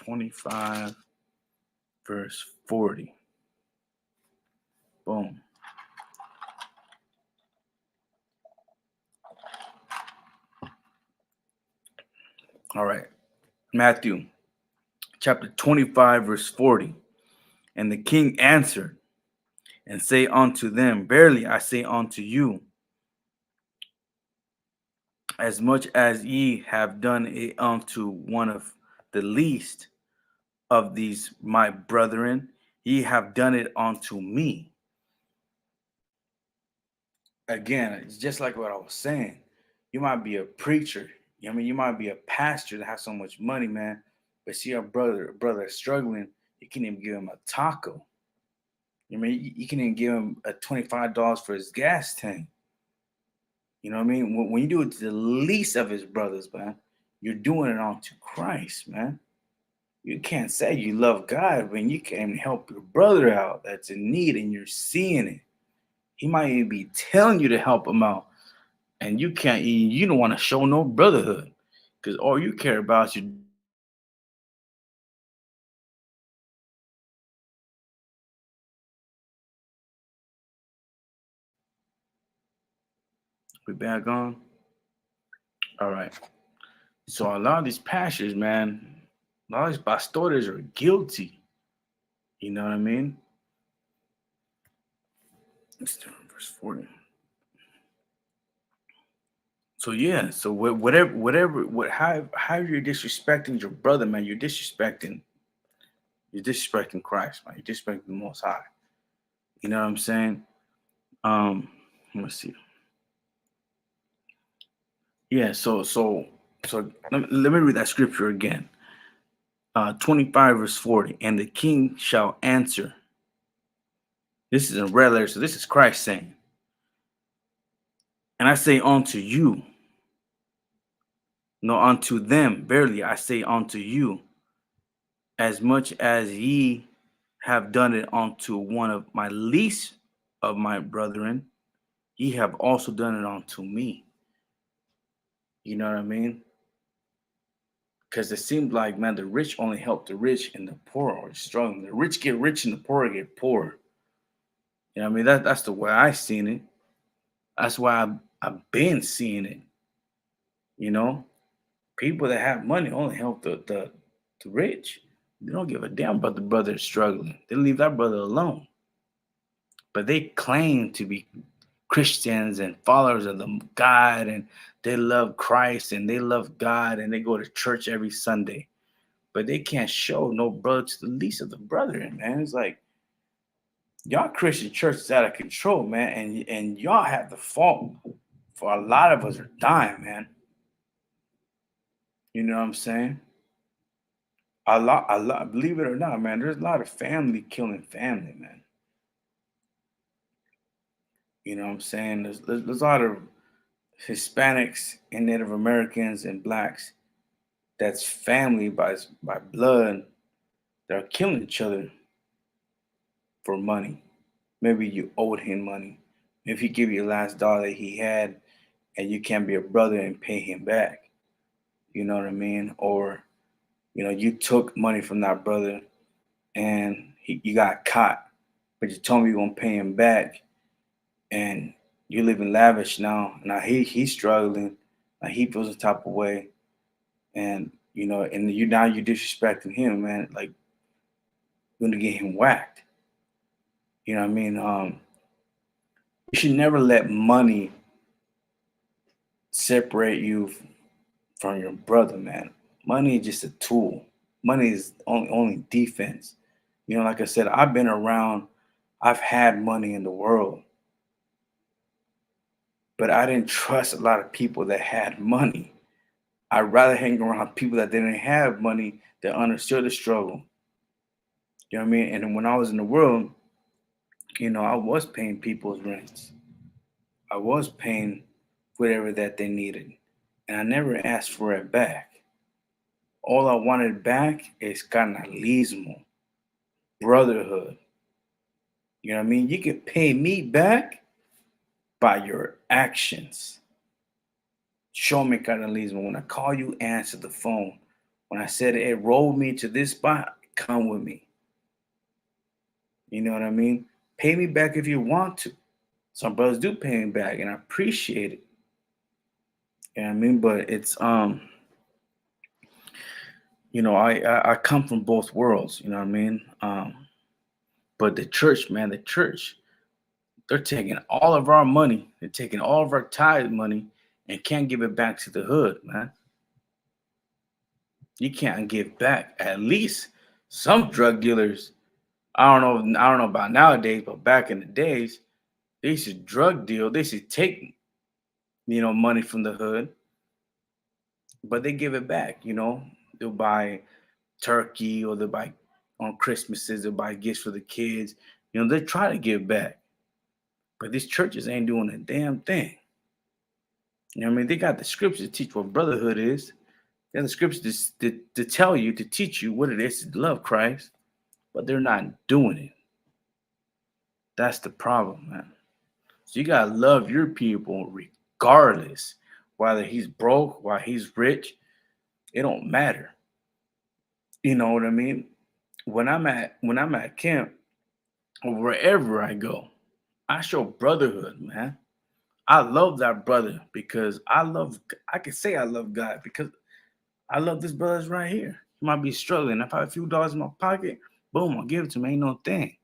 '25, verse 40. Boom. All right. Matthew chapter 25, verse 40. And the king answered and say unto them, verily I say unto you, as much as ye have done it unto one of the least of these my brethren, ye have done it unto me. Again, it's just like what I was saying. You might be a preacher. I mean, you might be a pastor that has so much money, man. But see, a brother is struggling. You can't even give him a taco. I mean, you can even give him a $25 for his gas tank. You know what I mean? When you do it to the least of his brothers, man, you're doing it unto Christ, man. You can't say you love God when you can't help your brother out that's in need and you're seeing it. He might even be telling you to help him out, and you don't want to show no brotherhood because all you care about is your. We back on. All right. So a lot of these pastors, man, a lot of these pastores are guilty. You know what I mean? Let's turn verse 40. So yeah, so how you're disrespecting your brother, man, you're disrespecting Christ, man. You're disrespecting the Most High. You know what I'm saying? Let me see. Yeah, so let me read that scripture again. 25 verse 40. And the king shall answer. This is in red letter, so this is Christ saying. And I say unto you, no, unto them, verily I say unto you, as much as ye have done it unto one of my least of my brethren, ye have also done it unto me. You know what I mean? Because it seems like, man, the rich only help the rich and the poor are struggling. The rich get rich and the poor get poor. You know what I mean? That's the way I seen it. That's why I've been seeing it. You know, people that have money only help the rich. They don't give a damn about the brother struggling. They leave that brother alone. But they claim to be Christians and followers of the God, and they love Christ and they love God, and they go to church every Sunday. But they can't show no brother to the least of the brethren, man. It's like y'all Christian church is out of control, man, and y'all have the fault for a lot of us are dying, man. You know what I'm saying? A lot. Believe it or not, man, there's a lot of family killing family, man. You know what I'm saying? There's a lot of Hispanics and Native Americans and blacks that's family by blood that are killing each other for money. Maybe you owed him money. If he give you the last dollar that he had, and you can't be a brother and pay him back. You know what I mean? Or you took money from that brother and you got caught, but you told me you're gonna pay him back, and You live in lavish now. Now he's struggling. Now he feels the type of way, and and you disrespecting him, man. Like you're gonna get him whacked. You know what I mean? You should never let money separate you from your brother, man. Money is just a tool. Money is only defense. Like I said, I've been around. I've had money in the world, but I didn't trust a lot of people that had money. I'd rather hang around people that didn't have money that understood the struggle. You know what I mean? And when I was in the world, I was paying people's rents. I was paying whatever that they needed. And I never asked for it back. All I wanted back is carnalismo, brotherhood. You know what I mean? You can pay me back by your actions. Show me carnalismo. When I call you, answer the phone. When I said it rolled me to this spot, come with me. You know what I mean? Pay me back if you want to. Some brothers do pay me back, and I appreciate it. You know what I mean? But it's I come from both worlds. You know what I mean? But the church, man, they're taking all of our money. They're taking all of our tithe money and can't give it back to the hood, man. You can't give back. At least some drug dealers. I don't know about nowadays, but back in the days, they should drug deal. They should take, money from the hood, but they give it back. They'll buy turkey, or they'll buy on Christmases. They'll buy gifts for the kids. They try to give back, but these churches ain't doing a damn thing. You know what I mean? They got the scriptures to teach what brotherhood is. They got the scriptures to tell you, to teach you what it is to love Christ, but they're not doing it. That's the problem, man. So you gotta love your people regardless, whether he's broke, whether he's rich. It don't matter. You know what I mean? When I'm at camp or wherever I go, I show brotherhood, man. I love that brother because I can say I love God because I love this brother's right here. He might be struggling. If I have a few dollars in my pocket, boom, I'll give it to him. Ain't no thing.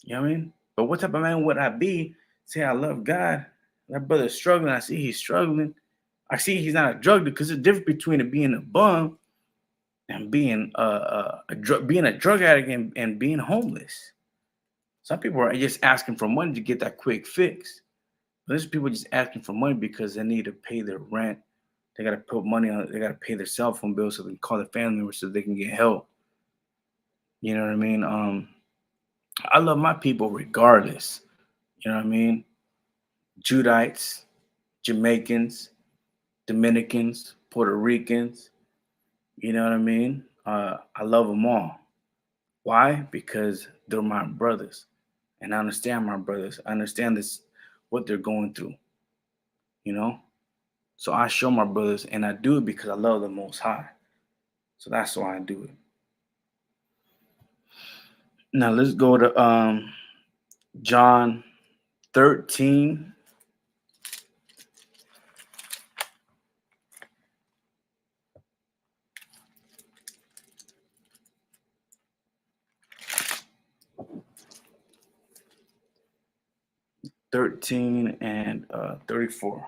You know what I mean? But what type of man would I be? Say I love God. That brother's struggling. I see he's struggling. I see he's not a drug dealer, because there's a difference between it being a bum and being being a drug addict and being homeless. Some people are just asking for money to get that quick fix. But there's people just asking for money because they need to pay their rent. They got to put money on it. They got to pay their cell phone bill so they can call their family members so they can get help. You know what I mean? I love my people regardless. You know what I mean? Judites, Jamaicans, Dominicans, Puerto Ricans. You know what I mean? I love them all. Why? Because they're my brothers, and I understand my brothers. I understand this, what they're going through. You know, so I show my brothers, and I do it because I love the Most High. So that's why I do it. Now let's go to John 13. And 34.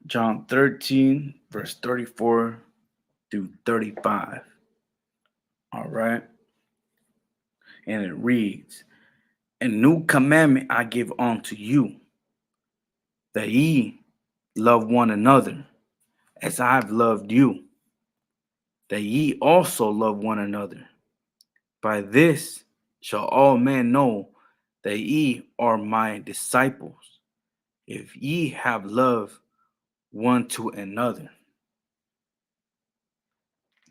John 13, verse 34 through 35. All right. And it reads, "A new commandment I give unto you, that ye love one another, as I have loved you, that ye also love one another. By this shall all men know that ye are my disciples, if ye have love one to another.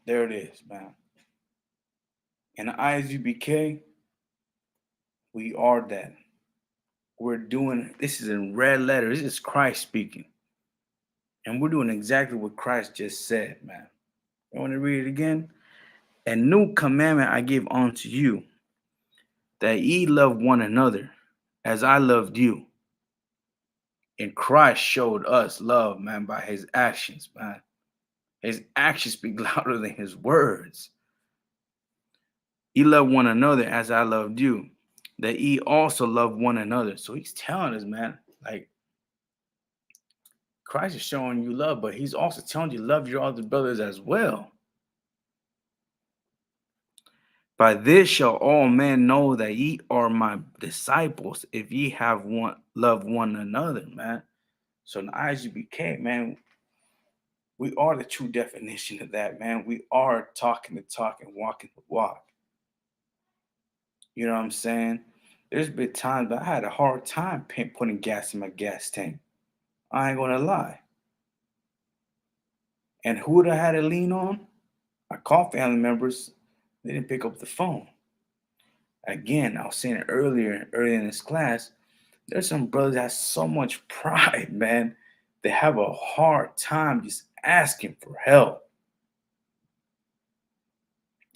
There it is, man. In the ISUBK, we are that. We're doing, this is in red letters. This is Christ speaking. And we're doing exactly what Christ just said, man. You want to read it again? A new commandment I give unto you, that ye love one another as I loved you. And Christ showed us love, man, by his actions, man. His actions speak louder than his words. Ye love one another as I loved you, that ye also love one another. So he's telling us, man, like Christ is showing you love, but he's also telling you love your other brothers as well. By this shall all men know that ye are my disciples, if ye have love one another, man. So in the ISUBK, man, we are the true definition of that, man. We are talking the talk and walking the walk. You know what I'm saying? There's been times that I had a hard time putting gas in my gas tank. I ain't gonna lie. And who would I had to lean on? I called family members. They didn't pick up the phone. Again, I was saying it earlier in this class. There's some brothers that have so much pride, man. They have a hard time just asking for help.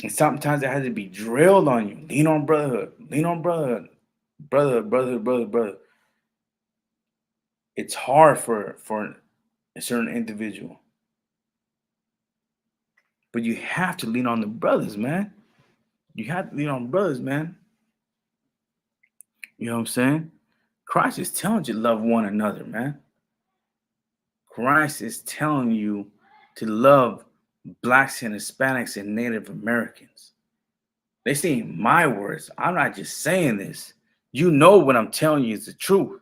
And sometimes it has to be drilled on you. Lean on brotherhood. Lean on brotherhood. Brother. It's hard for a certain individual. But you have to lean on the brothers, man. You have to lean on brothers, man. You know what I'm saying? Christ is telling you to love one another, man. Christ is telling you to love blacks and Hispanics and Native Americans. They say my words. I'm not just saying this. You know what I'm telling you is the truth.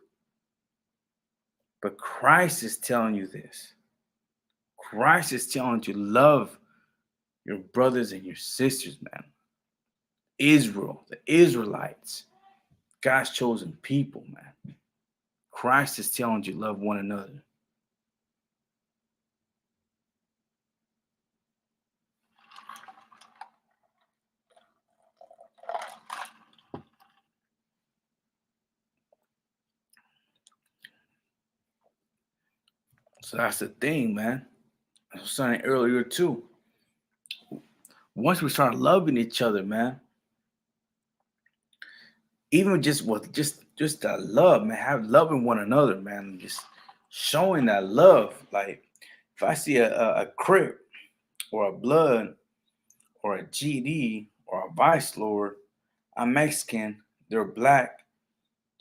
But Christ is telling you this. Christ is telling you to love your brothers and your sisters, man. Israel, the Israelites, God's chosen people, man. Christ is telling you to love one another. So that's the thing, man. I was saying earlier too. Once we start loving each other, man, even just that love, man, have loving one another, man, just showing that love. Like if I see a Crip or a Blood or a GD or a Vice Lord, I'm Mexican, they're black,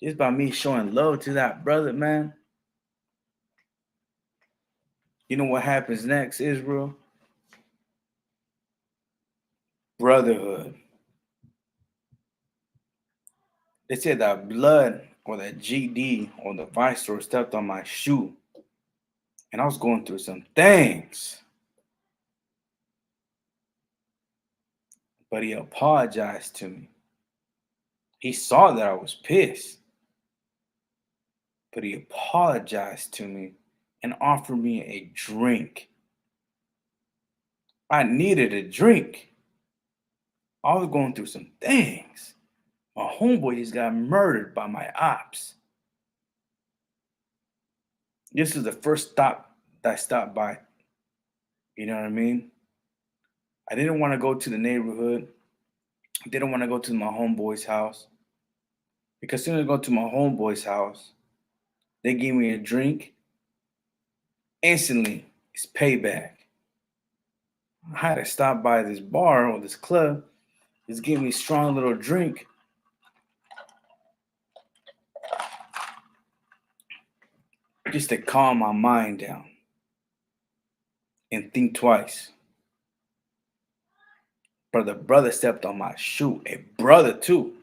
just by me showing love to that brother, man, you know what happens next, Israel? Brotherhood. They said that Blood or that GD or the Vice Lord stepped on my shoe, and I was going through some things. But he apologized to me. He saw that I was pissed. But he apologized to me and offered me a drink. I needed a drink. I was going through some things. My homeboy just got murdered by my ops. This is the first stop that I stopped by. You know what I mean? I didn't want to go to the neighborhood. I didn't want to go to my homeboy's house. Because as soon as I go to my homeboy's house, they gave me a drink. Instantly, it's payback. I had to stop by this bar or this club. Just give me a strong little drink. Just to calm my mind down and think twice. But the brother stepped on my shoe. A brother too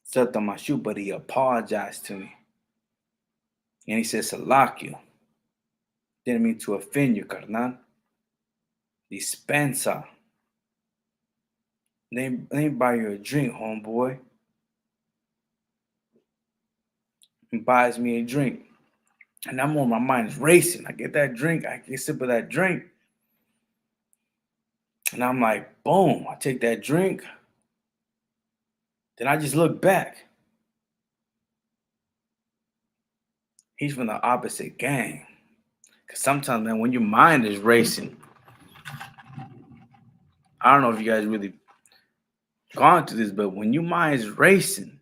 stepped on my shoe, but he apologized to me. And he said, Salakia. Didn't mean to offend you, carnal. Dispensa. Let me buy you a drink, homeboy. He buys me a drink. And I'm on, my mind is racing. I get that drink, I get a sip of that drink. And I'm like, boom, I take that drink. Then I just look back. He's from the opposite gang. Cause sometimes, man, when your mind is racing, I don't know if you guys really gone through this, but when your mind is racing,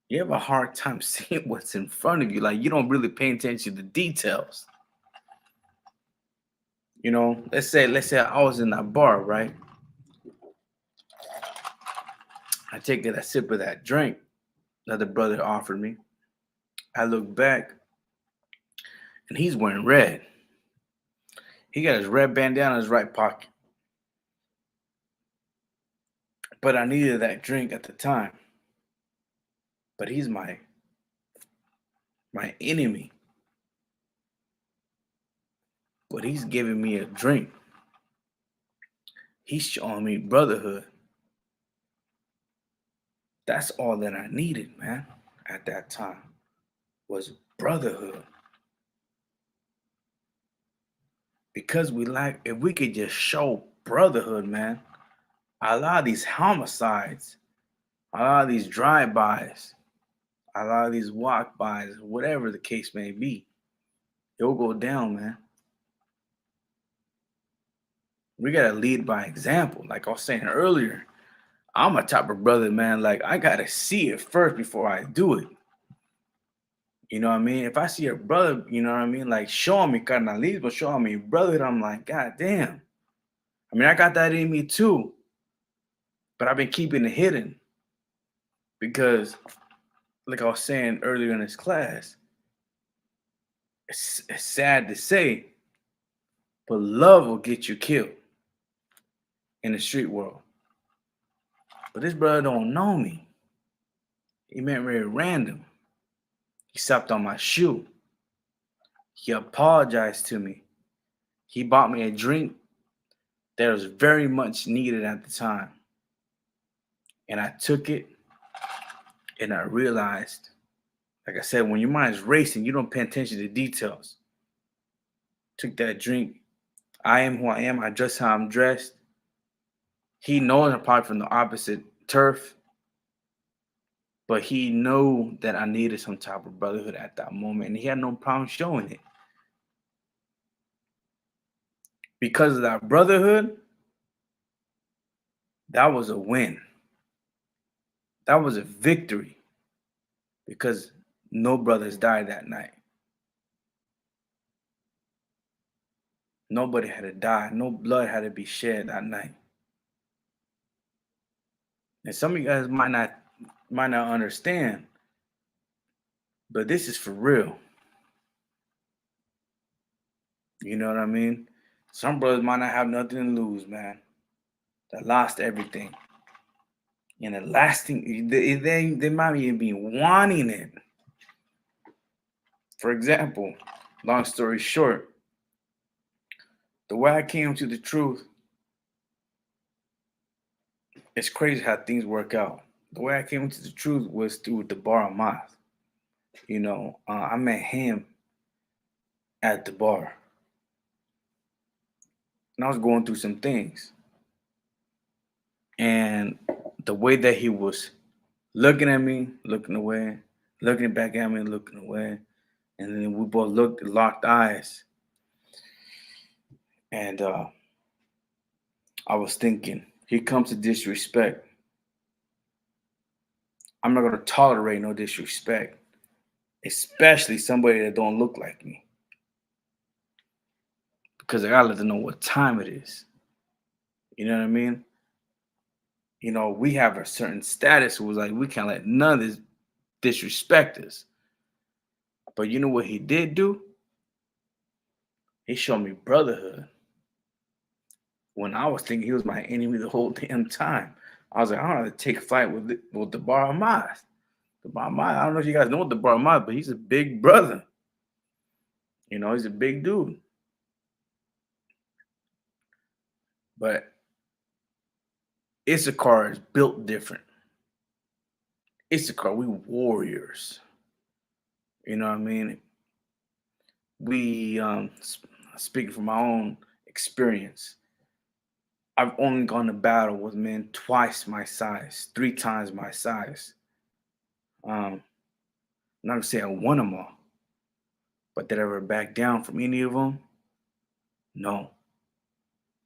you have a hard time seeing what's in front of you. Like you don't really pay attention to the details. You know, let's say I was in that bar, right? I take a sip of that drink that the brother offered me. I look back and he's wearing red. He got his red bandana in his right pocket. But I needed that drink at the time. But he's my enemy. But he's giving me a drink. He's showing me brotherhood. That's all that I needed, man, at that time was brotherhood. Because if we could just show brotherhood, man, a lot of these homicides, a lot of these drive-bys, a lot of these walk-bys, whatever the case may be, it'll go down, man. We gotta lead by example. Like I was saying earlier, I'm a type of brother, man. Like I gotta see it first before I do it. You know what I mean? If I see a brother, you know what I mean, like showing me carnalismo, showing me brother, I'm like, God damn. I mean, I got that in me too, but I've been keeping it hidden because, like I was saying earlier in this class, it's sad to say, but love will get you killed in the street world. But this brother don't know me. He met me random. He stepped on my shoe. He apologized to me. He bought me a drink that was very much needed at the time. And I took it and I realized, like I said, when your mind is racing, you don't pay attention to details. Took that drink. I am who I am. I dress how I'm dressed. He knows I'm probably from the opposite turf, but he knew that I needed some type of brotherhood at that moment, and he had no problem showing it. Because of that brotherhood, that was a win. That was a victory because no brothers died that night. Nobody had to die. No blood had to be shed that night. And some of you guys might not understand, but this is for real. You know what I mean? Some brothers might not have nothing to lose, man. They lost everything. And the last thing, they might even be wanting it. For example, long story short, the way I came to the truth, it's crazy how things work out. The way I came to the truth was through the bar of mouth. You know, I met him at the bar. And I was going through some things. And the way that he was looking at me, looking away, looking back at me, looking away. And then we both locked eyes. And I was thinking, here comes the disrespect. I'm not going to tolerate no disrespect, especially somebody that don't look like me. Because I got to let them know what time it is. You know what I mean? You know, we have a certain status. It was like, we can't let none of this disrespect us. But you know what he did do? He showed me brotherhood. When I was thinking he was my enemy the whole damn time. I was like, I don't have to take a fight with the Bar Hamas. The Bar Hamas, I don't know if you guys know what the Bar Hamas, but he's a big brother. You know, he's a big dude. But Isupk is built different. Isupk, we warriors. You know what I mean? we speaking from my own experience, I've only gone to battle with men twice my size, three times my size. Not to say I won them all, but did I ever back down from any of them? No.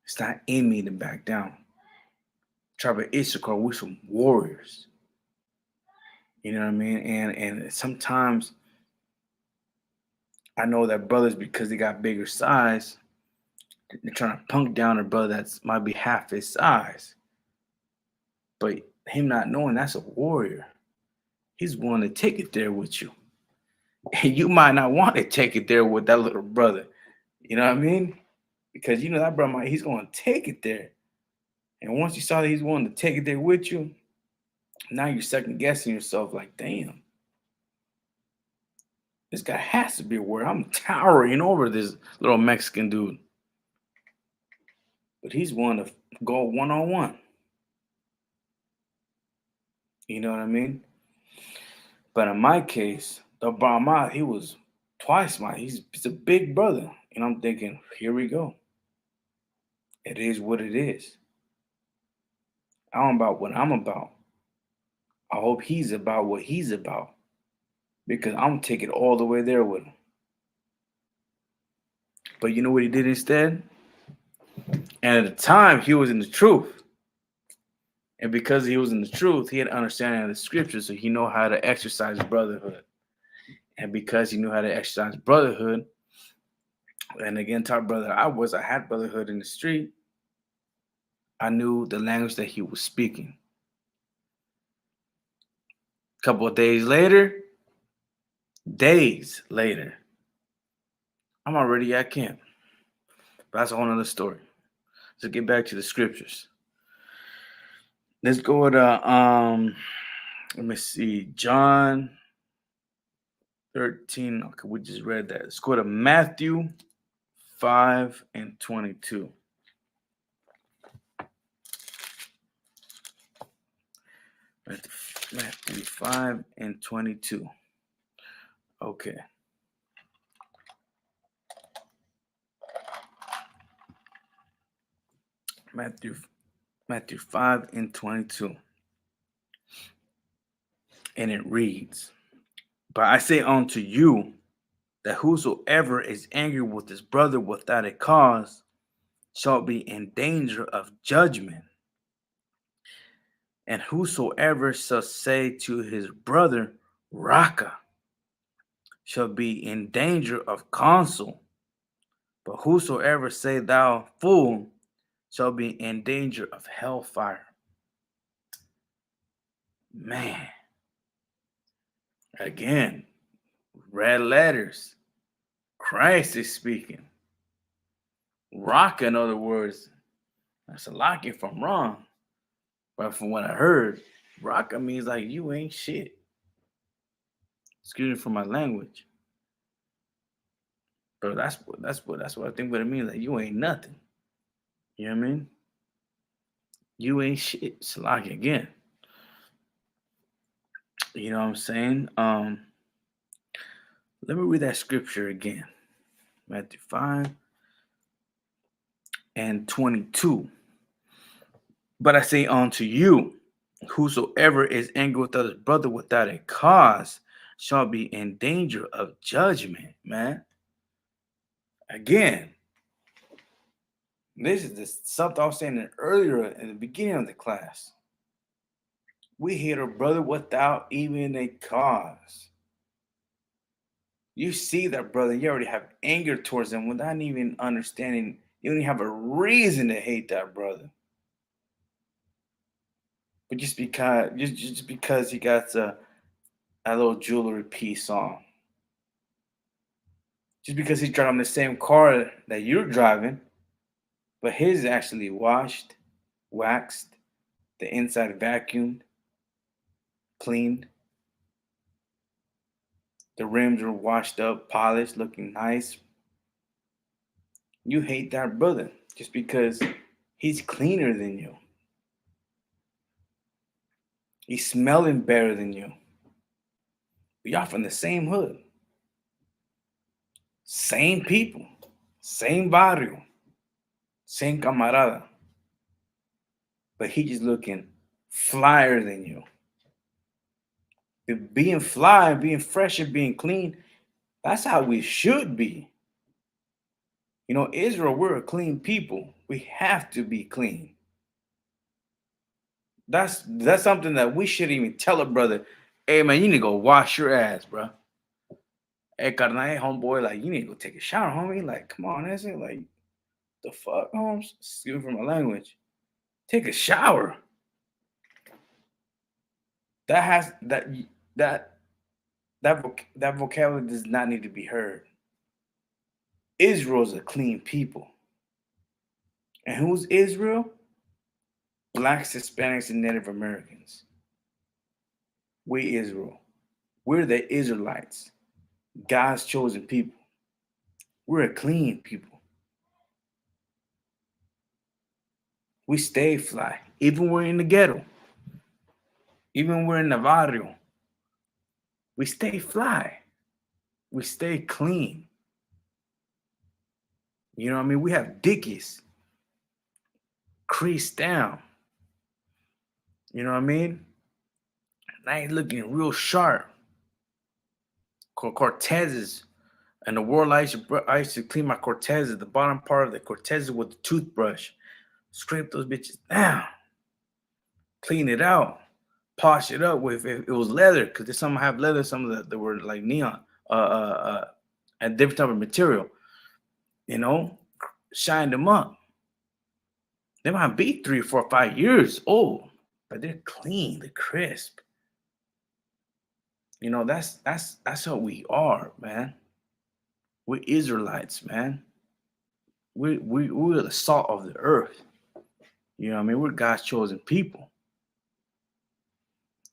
It's not in me to back down. Tribe of Issachar, we're some warriors. You know what I mean? And sometimes I know that brothers, because they got bigger size, they're trying to punk down a brother that's might be half his size. But him not knowing that's a warrior, he's willing to take it there with you. And you might not want to take it there with that little brother. You know what I mean? Because you know that brother he's going to take it there. And once you saw that he's willing to take it there with you, now you're second guessing yourself like, damn, this guy has to be a warrior. I'm towering over this little Mexican dude. But he's willing to go one-on-one. You know what I mean? But in my case, the Brahma, he was twice he's a big brother. And I'm thinking, here we go. It is what it is. I'm about what I'm about. I hope he's about what he's about. Because I'm going to take it all the way there with him. But you know what he did instead? And at the time, he was in the truth. And because he was in the truth, he had understanding of the scriptures, so he knew how to exercise brotherhood. And because he knew how to exercise brotherhood, and again, top brother I had brotherhood in the street, I knew the language that he was speaking. A couple of days later, I'm already at camp. But that's a whole other story. Let's get back to the scriptures. Let's go to let me see, John 13. Okay, we just read that. Let's go to Matthew 5 and 22. Matthew 5 and 22. Okay. Matthew 5 and 22. And it reads, but I say unto you that whosoever is angry with his brother without a cause shall be in danger of judgment. And whosoever shall say to his brother, Raka, shall be in danger of counsel. But whosoever say thou fool shall be in danger of hellfire. Man. Again, red letters. Christ is speaking. Raka, in other words, that's a lock if I'm wrong. But from what I heard, Raka means like you ain't shit. Excuse me for my language. But that's what I think what it means. Like you ain't nothing. You know what I mean? You ain't shit. Salaki again. You know what I'm saying? Let me read that scripture again. Matthew 5 and 22. But I say unto you, whosoever is angry with his brother without a cause shall be in danger of judgment, man. Again, this is something I was saying earlier in the beginning of the class. We hate our brother without even a cause. You see that brother, you already have anger towards him without even understanding. You don't even have a reason to hate that brother. But just because he got a little jewelry piece on. Just because he's driving the same car that you're driving, but his is actually washed, waxed, the inside vacuumed, cleaned. The rims are washed up, polished, looking nice. You hate that brother just because he's cleaner than you. He's smelling better than you. But y'all from the same hood. Same people, same barrio, same camarada. But he just looking flyer than you. Being fly, being fresh, and being clean, that's how we should be. You know, Israel, we're a clean people. We have to be clean. That's something that we shouldn't even tell a brother. Hey man, you need to go wash your ass, bro. Hey, carnal, hey, homeboy, like you need to go take a shower, homie. Like, come on, that's it. Like, the fuck, Holmes? Excuse me for my language. Take a shower. That has that that vocabulary does not need to be heard. Israel's a clean people. And who's Israel? Blacks, Hispanics, and Native Americans. We Israel. We're the Israelites, God's chosen people. We're a clean people. We stay fly, even when we're in the ghetto, even when we're in the barrio. We stay fly. We stay clean. You know what I mean? We have dickies creased down. You know what I mean? Nice looking real sharp. Cortezes. And the world I used to clean my Cortezes, the bottom part of the Cortezes with the toothbrush. Scrape those bitches down. Clean it out. Polish it up with if it was leather, because there's some have leather, some of that were like neon, a different type of material. You know, shine them up. They might be 3, 4, 5 years old, but they're clean, they're crisp. You know, that's what we are, man. We're Israelites, man. We're the salt of the earth. You know what I mean? We're God's chosen people.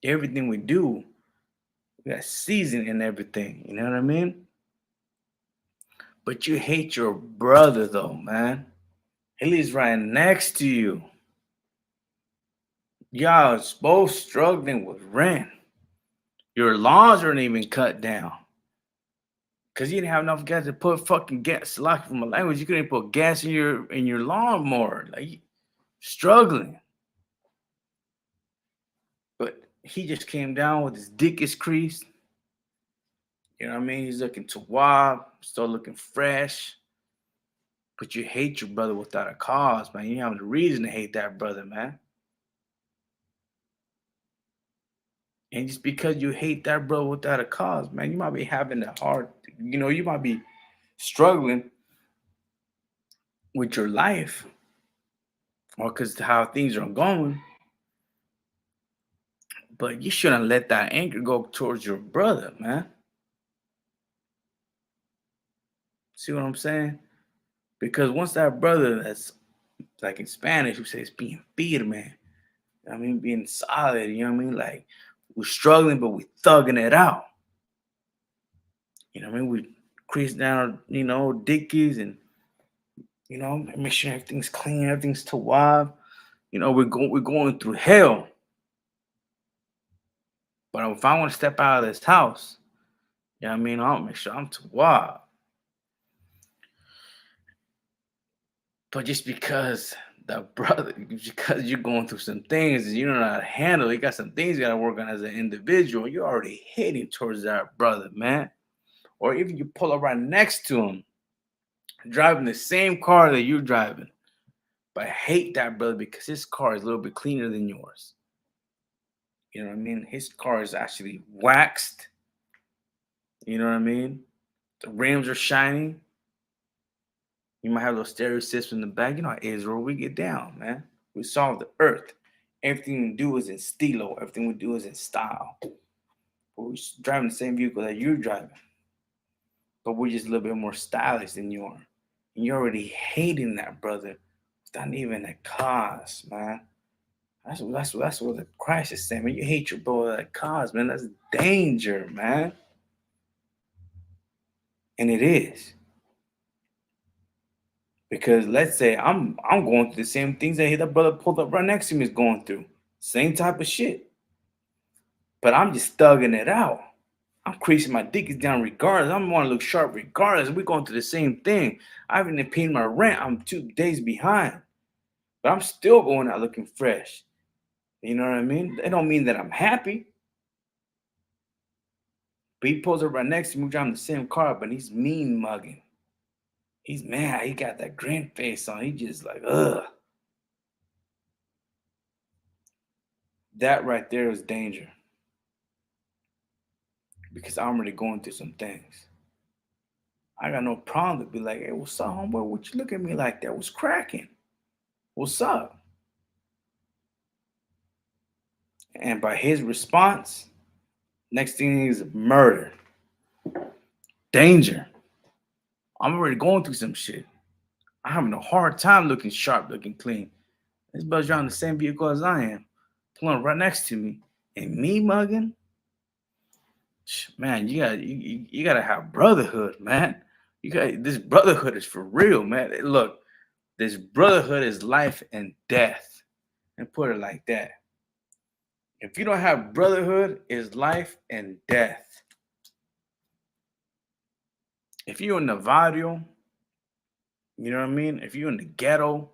Everything we do, we got season in everything. You know what I mean? But you hate your brother, though, man. He lives right next to you. Y'all both struggling with rent. Your lawns aren't even cut down. Cause you didn't have enough gas to put fucking gas. Like from my language, you couldn't put gas in your lawnmower. Like struggling. But he just came down with his dickest crease. You know what I mean? He's looking to wob, still looking fresh. But you hate your brother without a cause, man. You have a reason to hate that brother, man. And just because you hate that brother without a cause, man, you might be having a hard, you might be struggling with your life or because how things are going. But you shouldn't let that anger go towards your brother, man. See what I'm saying? Because once that brother that's like in Spanish, we say it's being firme. I mean, being solid, you know what I mean? Like we're struggling, but we're thugging it out. You know what I mean? We crease down, dickies and make sure everything's clean, everything's to wild. We're going through hell. But if I want to step out of this house, you know what I mean? I'll make sure I'm to wild. But just because because you're going through some things and you don't know how to handle it, you got some things you got to work on as an individual. You're already heading towards that brother, man. Or even you pull up right next to him, driving the same car that you're driving. But I hate that brother because his car is a little bit cleaner than yours. You know what I mean? His car is actually waxed. You know what I mean? The rims are shining. You might have those stereo systems in the back. You know how Israel, we get down, man. We solve the earth. Everything we do is in stilo. Everything we do is in style. But we're driving the same vehicle that you're driving. But we're just a little bit more stylish than you are. And you're already hating that brother without even a cause, man. That's what the Christ is saying, man. You hate your brother without a cause, man. That's danger, man. And it is. Because let's say I'm going through the same things that brother pulled up right next to me is going through. Same type of shit. But I'm just thugging it out. I'm creasing my dick down regardless. I'm want to look sharp regardless. We're going through the same thing. I haven't even paid my rent. I'm 2 days behind. But I'm still going out looking fresh. You know what I mean? It don't mean that I'm happy. But he pulls up right next to me, driving the same car, but he's mean mugging. He's mad. He got that grin face on. He just like, ugh. That right there is danger. Because I'm already going through some things. I got no problem to be like, hey, what's up, homeboy? What you look at me like that? What's cracking? What's up? And by his response, next thing is murder. Danger. I'm already going through some shit. I'm having a hard time looking sharp, looking clean. This brother's driving the same vehicle as I am, pulling right next to me, and me mugging. Man, you gotta have brotherhood, man. This brotherhood is for real, man. Look, this brotherhood is life and death, and put it like that. If you don't have brotherhood, it's life and death. If you're in the barrio, you know what I mean? If you're in the ghetto,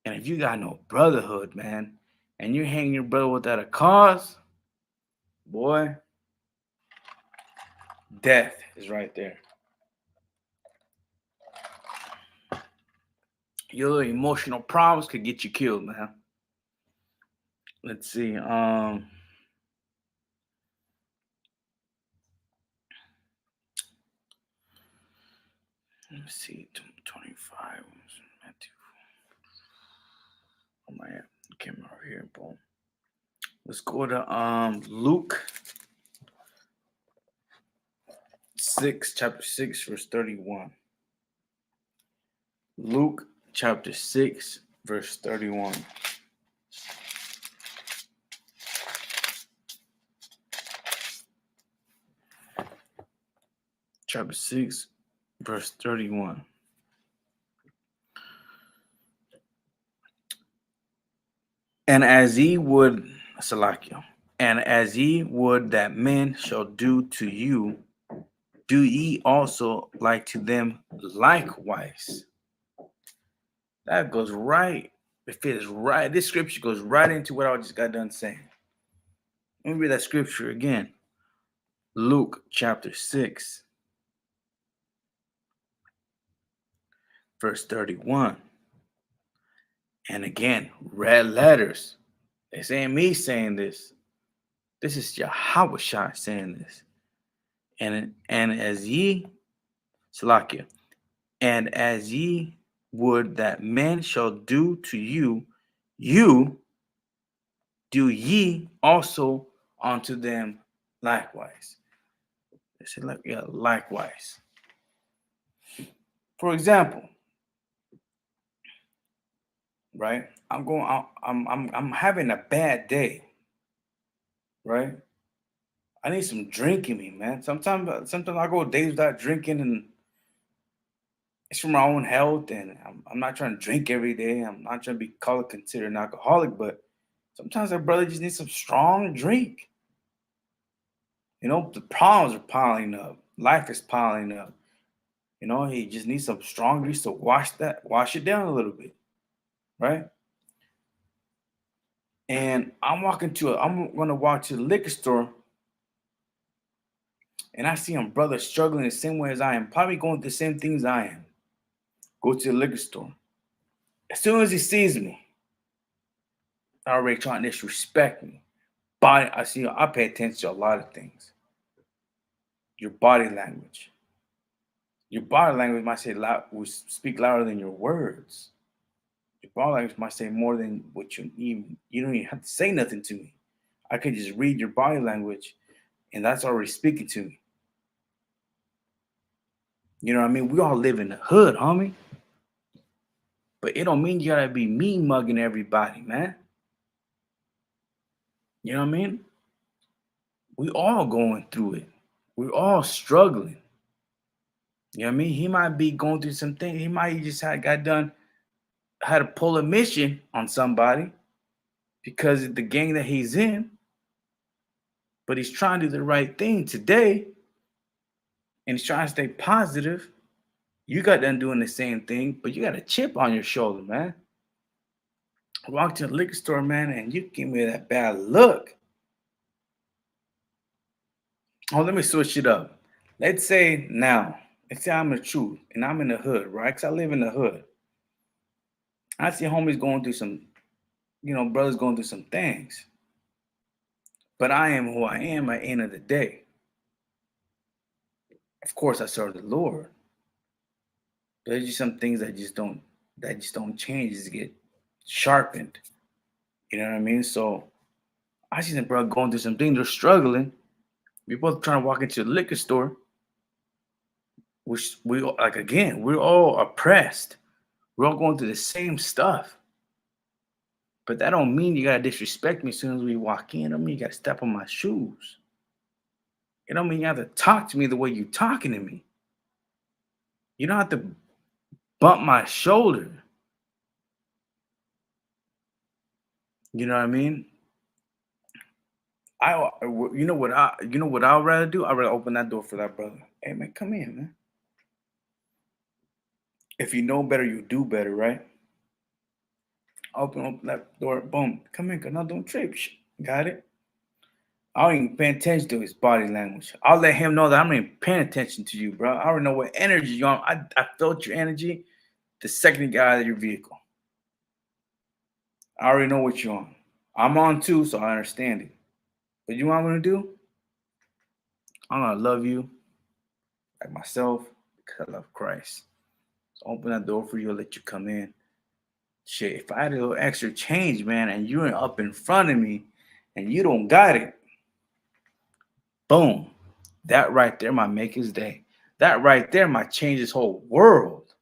and if you got no brotherhood, man, and you're hanging your brother without a cause, boy, death is right there. Your little emotional problems could get you killed, man. Let's see. Let me see. 25. Oh my God. Came over here, boom. Let's go to Luke 6, chapter 6, verse 31. Luke chapter 6, verse 31. Chapter 6, verse 31. And as ye would, Salakia, and as ye would that men shall do to you, do ye also like to them likewise. That goes right. It fits right. This scripture goes right into what I just got done saying. Let me read that scripture again. Luke chapter 6, verse 31. And again, red letters. This ain't me saying this. This is Yahweh saying this. And as ye, Salakia, and as ye would that men shall do to you, you do ye also unto them likewise. They said, like, yeah, likewise. For example, right? I'm having a bad day, right? I need some drink in me, man. Sometimes I go days without drinking, and it's for my own health. And I'm not trying to drink every day. I'm not trying to be considered an alcoholic, but sometimes our brother just needs some strong drink. You know, the problems are piling up. Life is piling up. You know, he just needs some strong grease to wash it down a little bit, right? And I'm gonna walk to the liquor store, and I see a brother struggling the same way as I am, probably going through the same things I am. Go to the liquor store. As soon as he sees me, already trying to disrespect me. I pay attention to a lot of things. Your body language. Your body language might will speak louder than your words. Your body language might say more than what you even. You don't even have to say nothing to me. I could just read your body language, and that's already speaking to me. You know what I mean? We all live in the hood, homie. But it don't mean you gotta be mean mugging everybody, man. You know what I mean? We all going through it. We're all struggling. You know what I mean? He might be going through some things. He might just had to pull a mission on somebody because of the gang that he's in. but he's trying to do the right thing today, and he's trying to stay positive. You got done doing the same thing, but you got a chip on your shoulder, man. I walked to the liquor store, man, and you give me that bad look. Oh, let me switch it up. Let's say now, let's say I'm the truth and I'm in the hood, right? Because I live in the hood. I see homies going through some, brothers going through some things. But I am who I am at the end of the day. Of course, I serve the Lord. But there's just some things that just don't change, just get sharpened. You know what I mean? So I see some brother going through some things, they're struggling. We both trying to walk into the liquor store, which we like again, we're all oppressed. We're all going through the same stuff. But that don't mean you gotta disrespect me as soon as we walk in. I don't mean you gotta step on my shoes. It don't mean you have to talk to me the way you talking to me. You don't have to bump my shoulder. You know what I mean? You know what I'd rather do? I'd rather open that door for that brother. Hey man, come in, man. If you know better, you do better, right? Open that door, boom, come in, cause I don't trip. Got it? I don't even pay attention to his body language. I'll let him know that I'm not even paying attention to you, bro. I already know what energy you're on. I felt your energy the second you got out of your vehicle. I already know what you're on. I'm on too, so I understand it. But you know what I'm gonna do? I'm gonna love you like myself because I love Christ. So open that door for you, I'll let you come in. Shit, if I had a little extra change, man, and you're up in front of me and you don't got it, boom. That right there might make his day. That right there might change his whole world.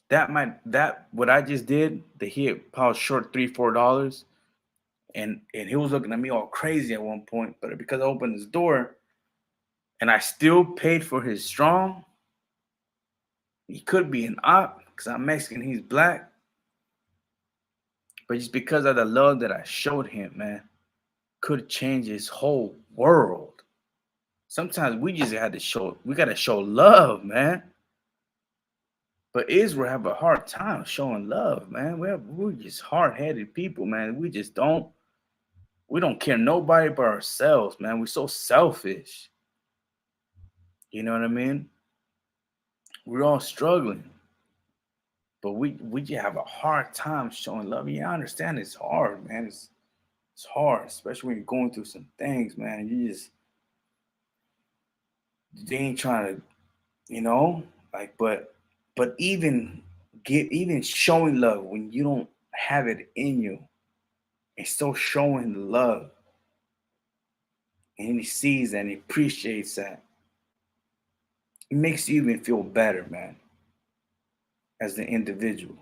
That what I just did, the hit probably short $3, $4. And he was looking at me all crazy at one point, but because I opened his door and I still paid for his strong, he could be an op because I'm Mexican, he's black. But just because of the love that I showed him, man, could change his whole world. Sometimes we gotta show love, man. But Israel have a hard time showing love, man. We're just hard-headed people, man. We don't care nobody but ourselves, man. We're so selfish. You know what I mean? We're all struggling, but we just have a hard time showing love. Yeah, I understand it's hard, man. It's hard, especially when you're going through some things, man. They ain't trying to, you know, like, but even showing love when you don't have it in you, and still showing the love, and he sees that and he appreciates that. It makes you even feel better, man, as an individual.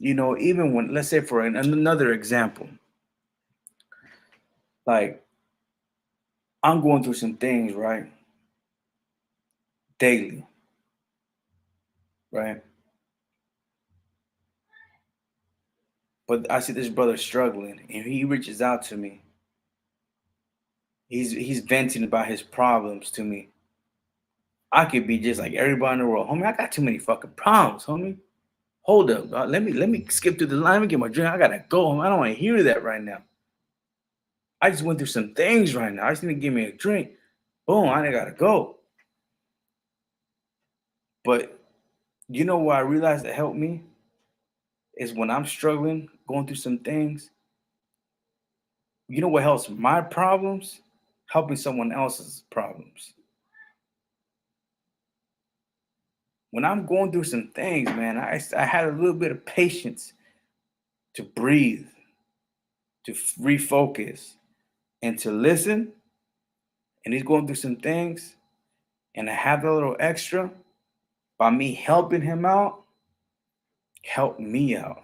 Even when, let's say, for another example, like I'm going through some things, right, daily, right? But I see this brother struggling, and he reaches out to me. He's venting about his problems to me. I could be just like everybody in the world, homie. I got too many fucking problems, homie. Hold up, dog. Let me skip through the line. Let me get my drink. I gotta go, homie. I don't want to hear that right now. I just went through some things right now. I just need to give me a drink. Boom, I gotta go. But you know what I realized that helped me is when I'm struggling, going through some things. You know what helps my problems? Helping someone else's problems. When I'm going through some things, man, I had a little bit of patience to breathe, to refocus, and to listen. And he's going through some things, and I have a little extra by me helping him out, help me out.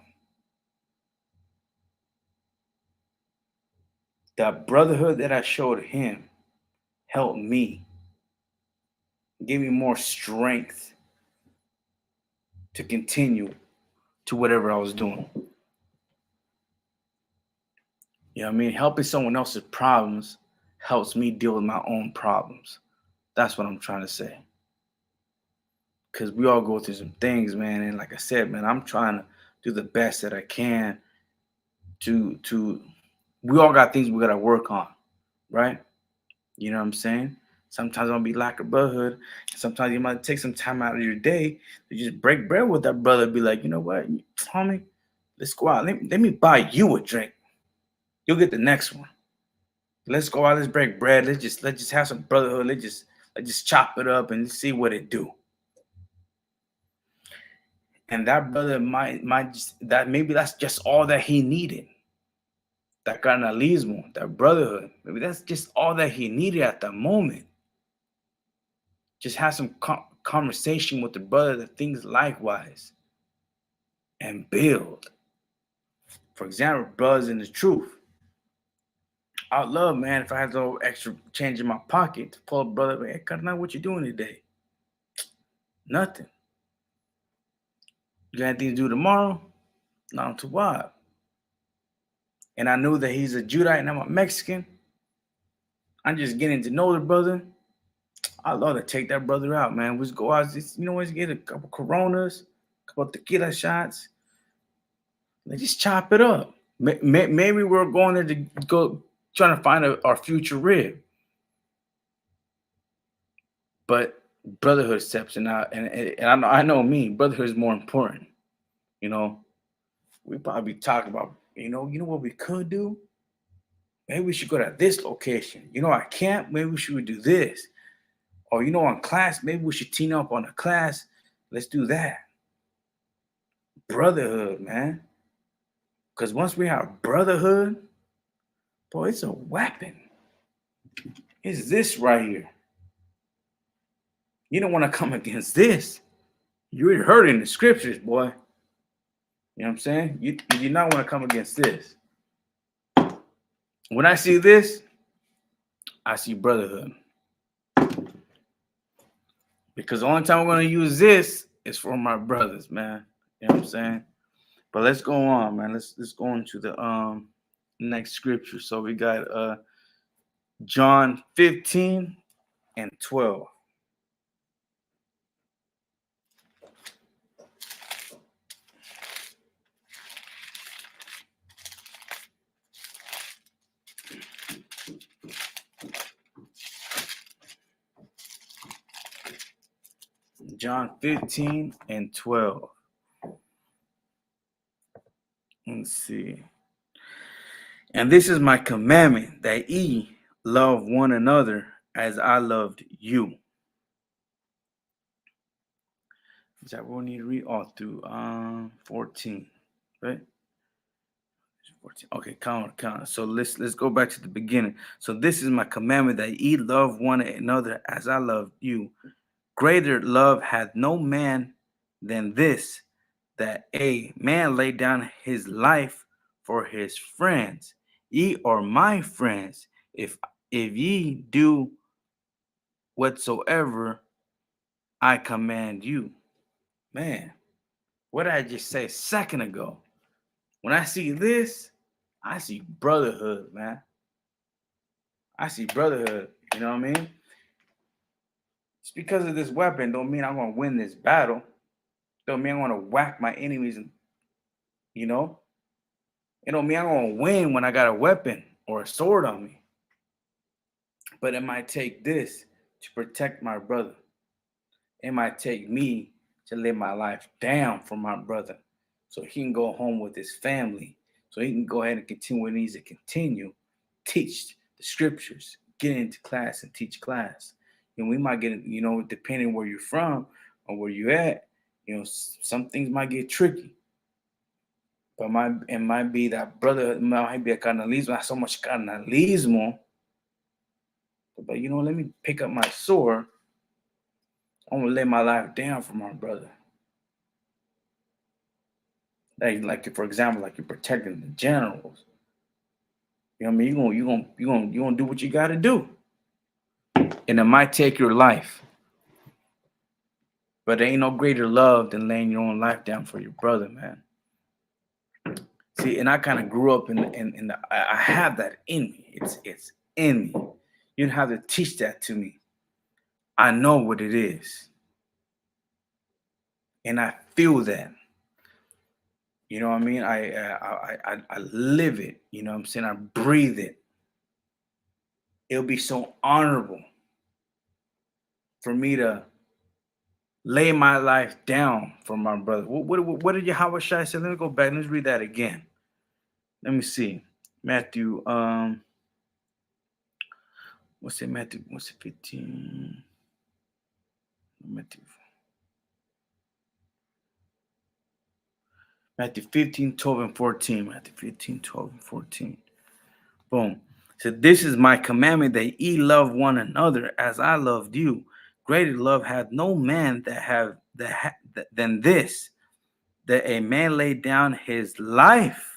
That brotherhood that I showed him helped me, give me more strength to continue to whatever I was doing. You know what I mean? Helping someone else's problems helps me deal with my own problems. That's what I'm trying to say. Because we all go through some things, man. And like I said, man, I'm trying to do the best that I can to we all got things we gotta work on, right? You know what I'm saying? Sometimes I'm gonna be lack of brotherhood. Sometimes you might take some time out of your day to just break bread with that brother. Be like, you know what, homie, let's go out. Let me buy you a drink. You'll get the next one. Let's go out. Let's break bread. Let's just have some brotherhood. Let's just chop it up and see what it do. And that brother might just, that maybe that's just all that he needed. That carnalismo, that brotherhood. Maybe that's just all that he needed at that moment. Just have some conversation with the brother that thinks likewise and build. For example, brothers in the truth. I'd love, man, if I had a little extra change in my pocket to pull up brother, hey, carnal, what you doing today? Nothing. You got anything to do tomorrow? Not too wild. And I knew that he's a Judite and I'm a Mexican. I'm just getting to know the brother. I'd love to take that brother out, man. Let's go out, let's get a couple Coronas, a couple tequila shots. Let's just chop it up. Maybe we're going there to go trying to find our future rib. But brotherhood steps in out, and I know me, brotherhood is more important. You know, we probably talk about, you know what we could do? Maybe we should go to this location. I can't. Maybe we should do this. Or, on class, maybe we should team up on a class. Let's do that. Brotherhood, man. Because once we have brotherhood, boy, it's a weapon. It's this right here. You don't want to come against this. You're heard in the scriptures, boy. You know what I'm saying? You do not want to come against this. When I see this, I see brotherhood. Because the only time we're going to use this is for my brothers, man. You know what I'm saying? But let's go on, man. Let's go into the next scripture. So we got John 15 and 12. John 15 and 12. Let's see. And this is my commandment, that ye love one another as I loved you. That we'll need to read all through 14, right? 14. Okay, count. So let's go back to the beginning. So this is my commandment, that ye love one another as I love you. Greater love hath no man than this, that a man lay down his life for his friends. Ye are my friends, if ye do whatsoever I command you. Man, what did I just say a second ago? When I see this, I see brotherhood, man. I see brotherhood. You know what I mean? Just because of this weapon don't mean I'm going to win this battle. Don't mean I'm going to whack my enemies. It don't mean I'm going to win when I got a weapon or a sword on me. But it might take this to protect my brother. It might take me to lay my life down for my brother so he can go home with his family, so he can go ahead and continue what he needs to continue, teach the scriptures, get into class and teach class. And we might get, depending where you're from or where you're at, some things might get tricky. But it might be that brother, it might be a carnalismo, not so much carnalismo. But let me pick up my sword. I'm gonna lay my life down for my brother. Like for example, like you're protecting the generals. You know what I mean? You're gonna do what you gotta do. And it might take your life. But there ain't no greater love than laying your own life down for your brother, man. See, and I kind of grew up in the I have that in me. It's in me. You don't have to teach that to me. I know what it is. And I feel that. You know what I mean? I live it. You know what I'm saying? I breathe it. It'll be so honorable for me to lay my life down for my brother. What did Yahweh Shai say? Let me go back. Let's read that again. Let me see. Matthew, what's it? Matthew, what's it? 15. Matthew 15, 12, and 14. Matthew 15, 12, and 14. Boom. So this is my commandment, that ye love one another as I loved you. Greater love hath no man than this, that a man lay down his life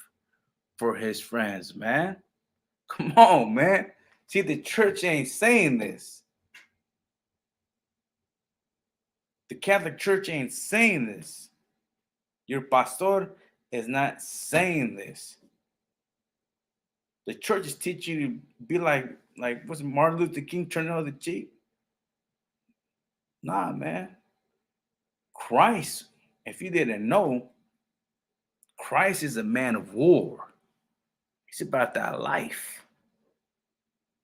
for his friends, man. Come on, man. See, the church ain't saying this. The Catholic Church ain't saying this. Your pastor is not saying this. The church is teaching you to be like what's Martin Luther King, turn the other cheek? Nah, man. Christ, if you didn't know, Christ is a man of war. He's about that life.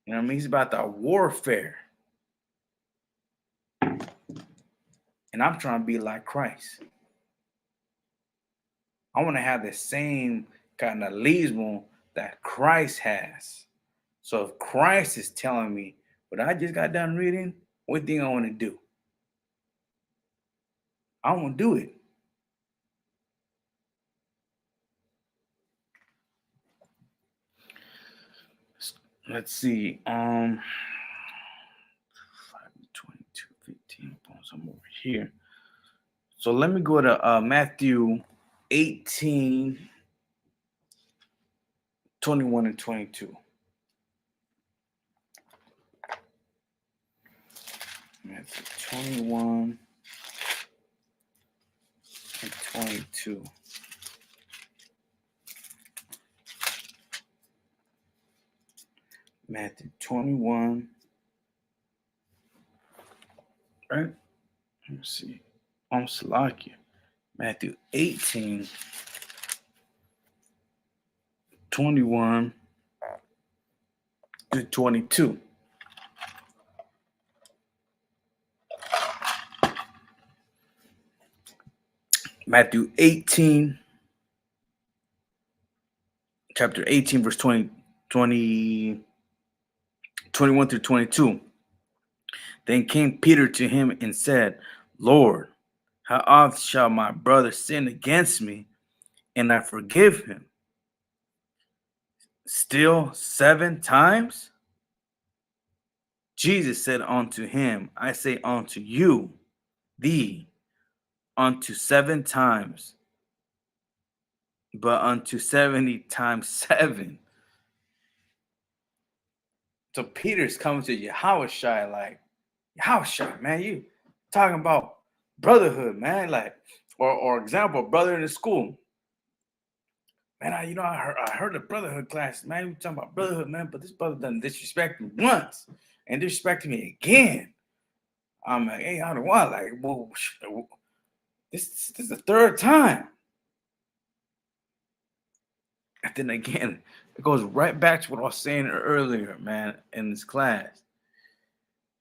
You know what I mean? He's about that warfare. And I'm trying to be like Christ. I want to have the same kind of leismo that Christ has. So if Christ is telling me what I just got done reading, what thing I want to do? I want to do it. Let's see. 5, 22, 15. I'm over here. So let me go to Matthew 18, 21 and 22. Matthew 21 and 22. Matthew 21. Right? Let me see. I'm Slovakia. Matthew 18, 21 to 22. Matthew 18, chapter 18, verse 21 through 22. Then came Peter to him and said, Lord, how oft shall my brother sin against me, and I forgive him? Still 7 times? Jesus said unto him, I say unto you, unto 7 times, but unto 70 times 7. So Peter's coming to Yahweh Shai like, Yahweh Shai, man, you talking about brotherhood, man, like, or example, brother in the school. Man, I heard the brotherhood class, man. You talking about brotherhood, man, but this brother done disrespect me once and disrespected me again. I'm like, hey, I don't want like, well, this is the 3rd time. And then again, it goes right back to what I was saying earlier, man, in this class.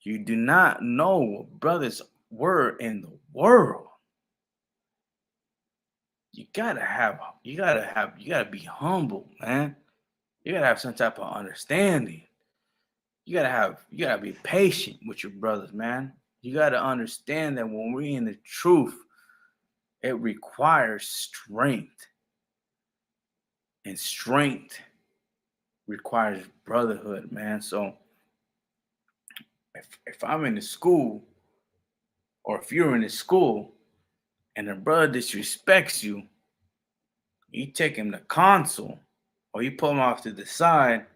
You do not know what brothers were in the world. You gotta be humble, man. You gotta have some type of understanding. You gotta be patient with your brothers, man. You gotta understand that when we're in the truth, it requires strength. And strength requires brotherhood, man. So if I'm in the school, or if you're in the school and a brother disrespects you, you take him to counsel, or you pull him off to the side,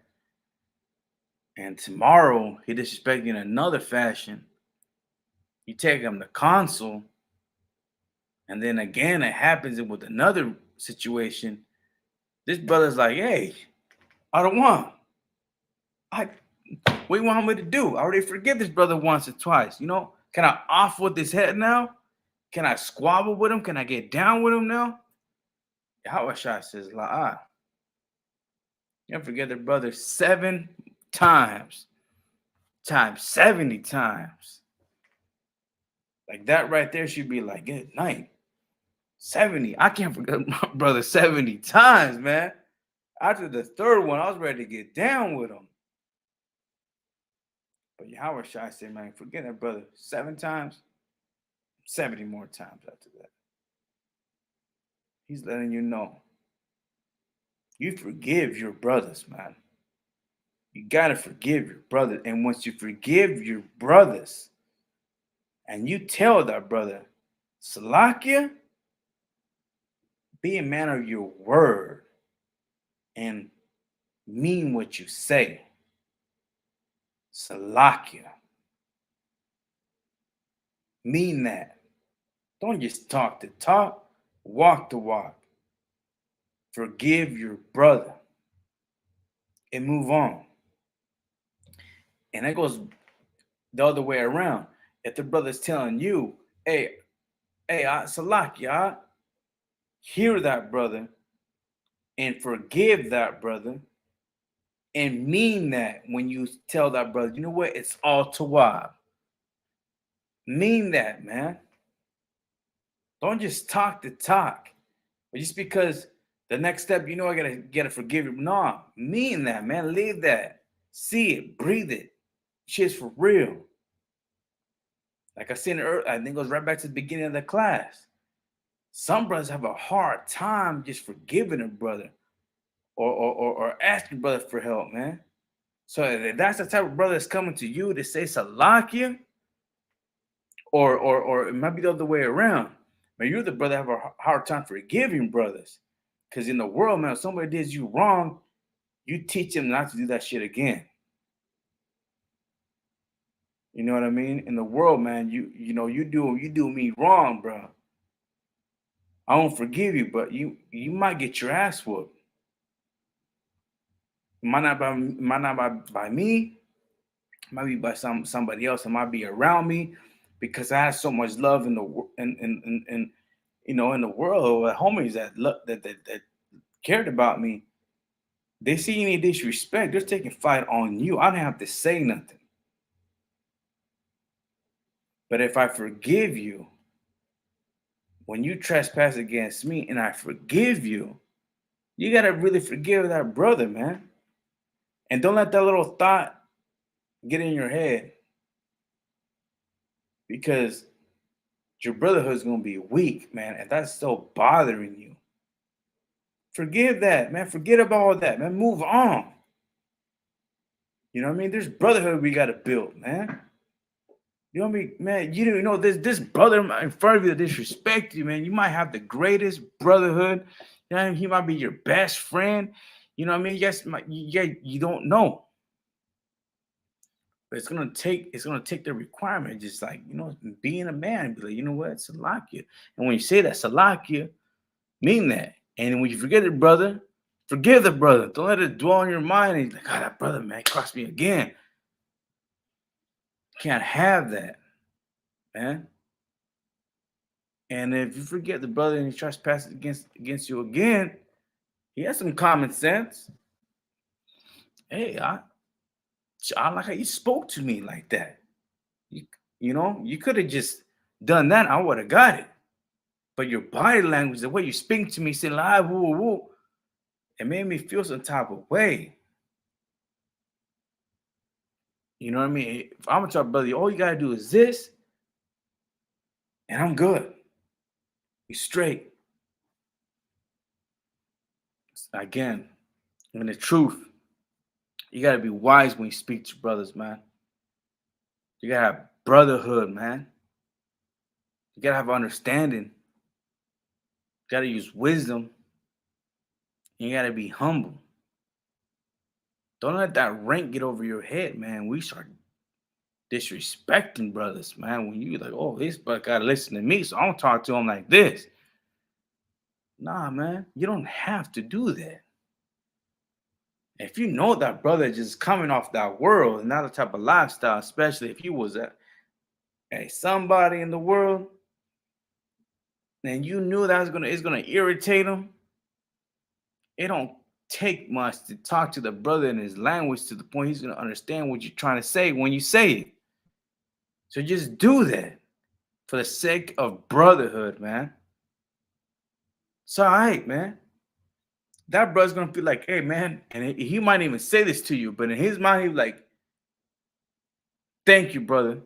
and tomorrow he disrespects you in another fashion, you take him to counsel, and then again it happens with another situation, This brother's like, hey, I don't want. What do you want me to do? I already forgive this brother once or twice. Can I off with his head now? Can I squabble with him? Can I get down with him now? Yahweh says, you forget the brother 7 times 70 times. Like that right there should be like, good night. 70. I can't forget my brother 70 times, man. After the third one, I was ready to get down with him. But Yahweh said, man, forget that brother 7 times, 70 more times after that. He's letting you know. You forgive your brothers, man. You got to forgive your brother. And once you forgive your brothers and you tell that brother, Salakia, be a man of your word and mean what you say. Salakia. Mean that. Don't just talk the talk, walk the walk. Forgive your brother and move on. And that goes the other way around. If the brother's telling you, hey, Salakia, hear that brother and forgive that brother and mean that when you tell that brother, you know what, it's all tawab. Mean that, man. Don't just talk the talk. But just because the next step, I gotta forgive you. No, mean that, man. Leave that. See it, breathe it. Shit's for real. Like I said earlier, I think it goes right back to the beginning of the class. Some brothers have a hard time just forgiving a brother or asking brother for help, man. So if that's the type of brother that's coming to you to say Salakia, or it might be the other way around. Man, you're the brother have a hard time forgiving brothers. Because in the world, man, if somebody did you wrong, you teach them not to do that shit again. You know what I mean? In the world, man, you do me wrong, bro. I won't forgive you, but you might get your ass whooped. Might not by me, might be by somebody else. It might be around me because I have so much love in the in the world. Homies that cared about me. They see any disrespect, they're taking fight on you. I don't have to say nothing. But if I forgive you, when you trespass against me and I forgive you, you got to really forgive that brother, man. And don't let that little thought get in your head, because your brotherhood is going to be weak, man. And that's still bothering you. Forgive that, man. Forget about all that, man. Move on. You know what I mean? There's brotherhood we got to build, man. You know what I mean, man? You don't know this brother in front of you that disrespect you, man. You might have the greatest brotherhood. You know, he might be your best friend. You know what I mean? Yes, you don't know. But it's gonna take the requirement, just like being a man. Be like, you know what, Salakia. And when you say that Salakia, mean that. And when you forget it, brother, forgive the brother. Don't let it dwell on your mind. And like, God, that brother, man, crossed me again. Can't have that, man. And if you forget the brother and he trespasses against you again, he has some common sense. Hey, I like how you spoke to me like that. You could have just done that. I would have got it. But your body language, the way you speak to me, saying like, woo, woo, woo, it made me feel some type of way. You know what I mean? If I'm gonna tell brother, all you gotta do is this, and I'm good. You straight. Again, and the truth, you gotta be wise when you speak to brothers, man. You gotta have brotherhood, man. You gotta have understanding. You gotta use wisdom. You gotta be humble. Don't let that rank get over your head, man. We start disrespecting brothers, man. When you like, oh, this brother gotta listen to me, so I'm gonna talk to him like this. Nah, man, you don't have to do that. If you know that brother just coming off that world and not the type of lifestyle, especially if he was a somebody in the world, and you knew that it's gonna irritate him, it don't take much to talk to the brother in his language to the point he's gonna understand what you're trying to say when you say it. So just do that for the sake of brotherhood, man. It's all right, man. That brother's gonna feel like, hey, man, and he might even say this to you, but in his mind, he's like, thank you, brother.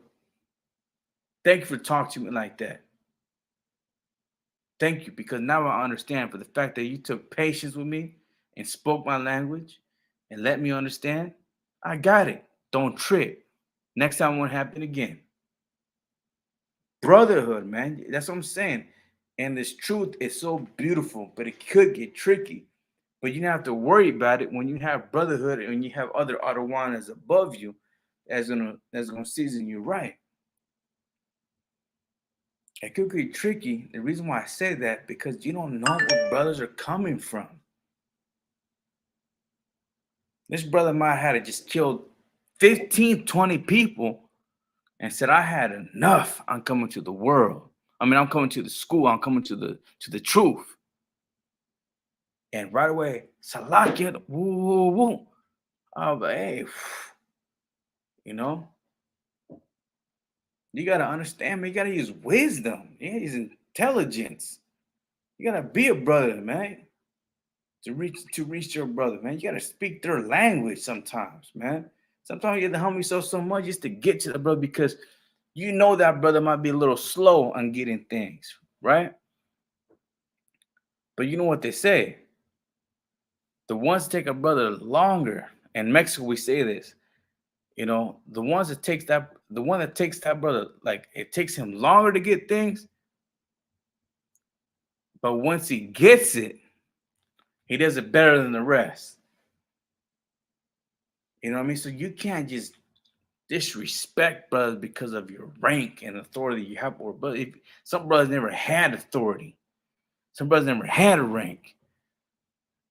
Thank you for talking to me like that. Thank you, because now I understand for the fact that you took patience with me and spoke my language and let me understand. I got it. Don't trip. Next time it won't happen again. Brotherhood, man. That's what I'm saying. And this truth is so beautiful, but it could get tricky. But you don't have to worry about it when you have brotherhood and you have other Adawanas above you that's gonna season you right. It could get tricky. The reason why I say that because you don't know where brothers are coming from. This brother might have had just killed 15, 20 people and said, I had enough. I'm coming to the world. I mean, I'm coming to the school. I'm coming to the truth. And right away, Salakia, woo, woo, woo. Oh, but hey, you know, you gotta understand, man. You gotta use wisdom. You gotta use intelligence. You gotta be a brother, man. To reach your brother, man. You gotta speak their language sometimes, man. Sometimes you have to humble yourself so much just to get to the brother because you know that brother might be a little slow on getting things, right? But you know what they say? The ones that take a brother longer. In Mexico, we say this. The one that takes that brother, like it takes him longer to get things, but once he gets it, he does it better than the rest. You know what I mean? So you can't just disrespect brothers because of your rank and authority you have. But if some brothers never had authority, some brothers never had a rank.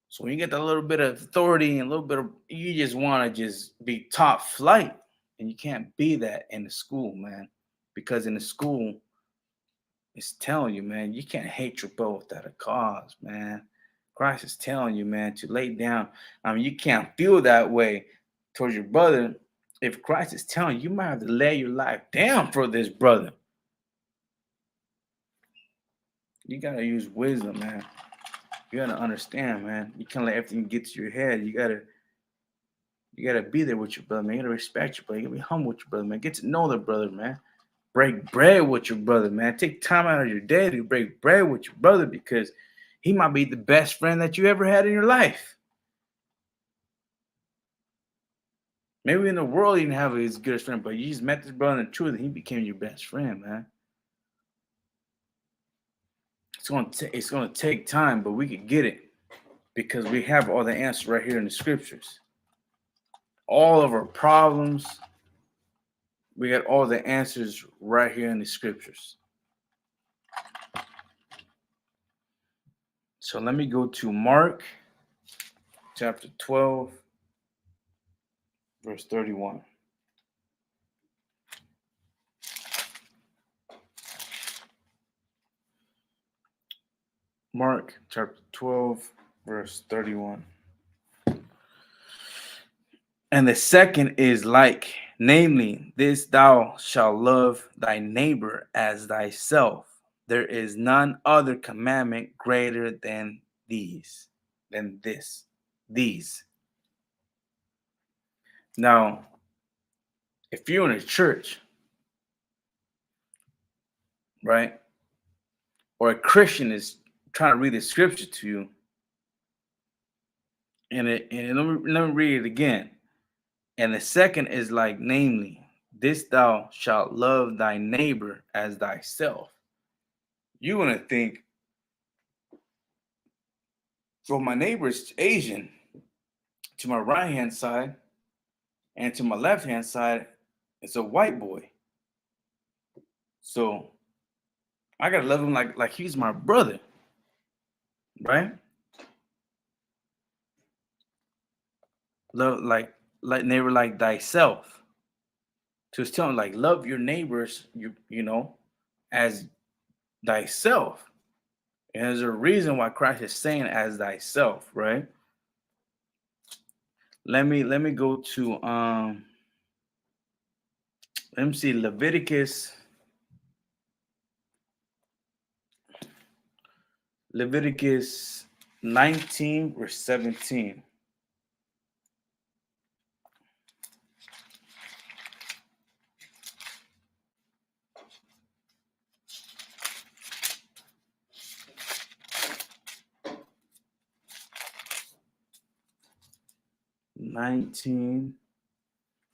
So when you get that little bit of authority and a little bit of, you just want to just be top flight, and you can't be that in the school, man, because in the school, it's telling you, man, you can't hate your brother without a cause, man. Christ is telling you, man, to lay down. I mean, you can't feel that way towards your brother. If Christ is telling you, you might have to lay your life down for this brother. You gotta use wisdom, man. You gotta understand, man. You can't let everything get to your head. You gotta be there with your brother, man. You gotta respect your brother. You gotta be humble with your brother, man. Get to know the brother, man. Break bread with your brother, man. Take time out of your day to break bread with your brother because he might be the best friend that you ever had in your life. Maybe in the world you didn't have his good friend, but you just met this brother in the truth and he became your best friend, man. It's gonna take time, but we could get it because we have all the answers right here in the scriptures. All of our problems, we got all the answers right here in the scriptures. So let me go to Mark chapter 12, verse 31. Mark chapter 12, verse 31. And the second is like, namely, this thou shalt love thy neighbor as thyself. There is none other commandment greater than these. Now, if you're in a church, right, or a Christian is trying to read the scripture to you, and let me read it again. And the second is like, namely, this thou shalt love thy neighbor as thyself. You're going to think, well, my neighbor is Asian to my right hand side, and to my left hand side, it's a white boy. So I got to love him like he's my brother, right? Love like neighbor like thyself. So it's telling like love your neighbors, you know, as thyself. And there's a reason why Christ is saying as thyself, right? Let me go to let me see Leviticus 19 verse 17. 19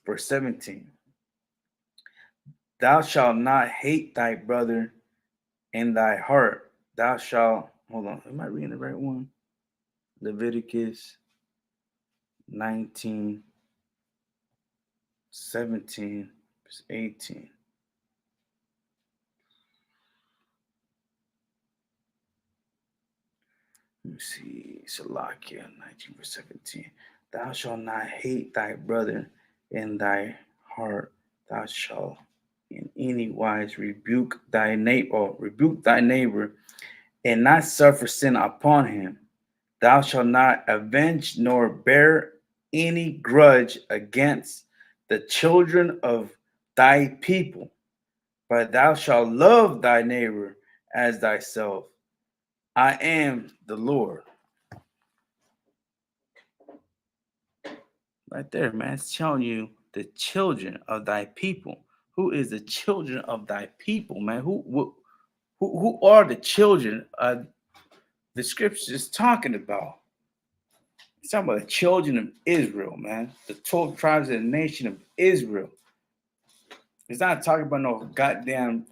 verse 17. Thou shalt not hate thy brother in thy heart. Thou shalt, hold on, am I reading the right one? Leviticus 19, 17, verse 18. Let me see. Salakia 19 verse 17. Thou shalt not hate thy brother in thy heart. Thou shalt in any wise rebuke thy neighbor, and not suffer sin upon him. Thou shalt not avenge nor bear any grudge against the children of thy people, but thou shalt love thy neighbor as thyself. I am the Lord. Right there, man. It's telling you the children of thy people. Who is the children of thy people, man? Who are the children the scripture is talking about? It's talking about the children of Israel, man. The 12 tribes of the nation of Israel. It's not talking about no goddamn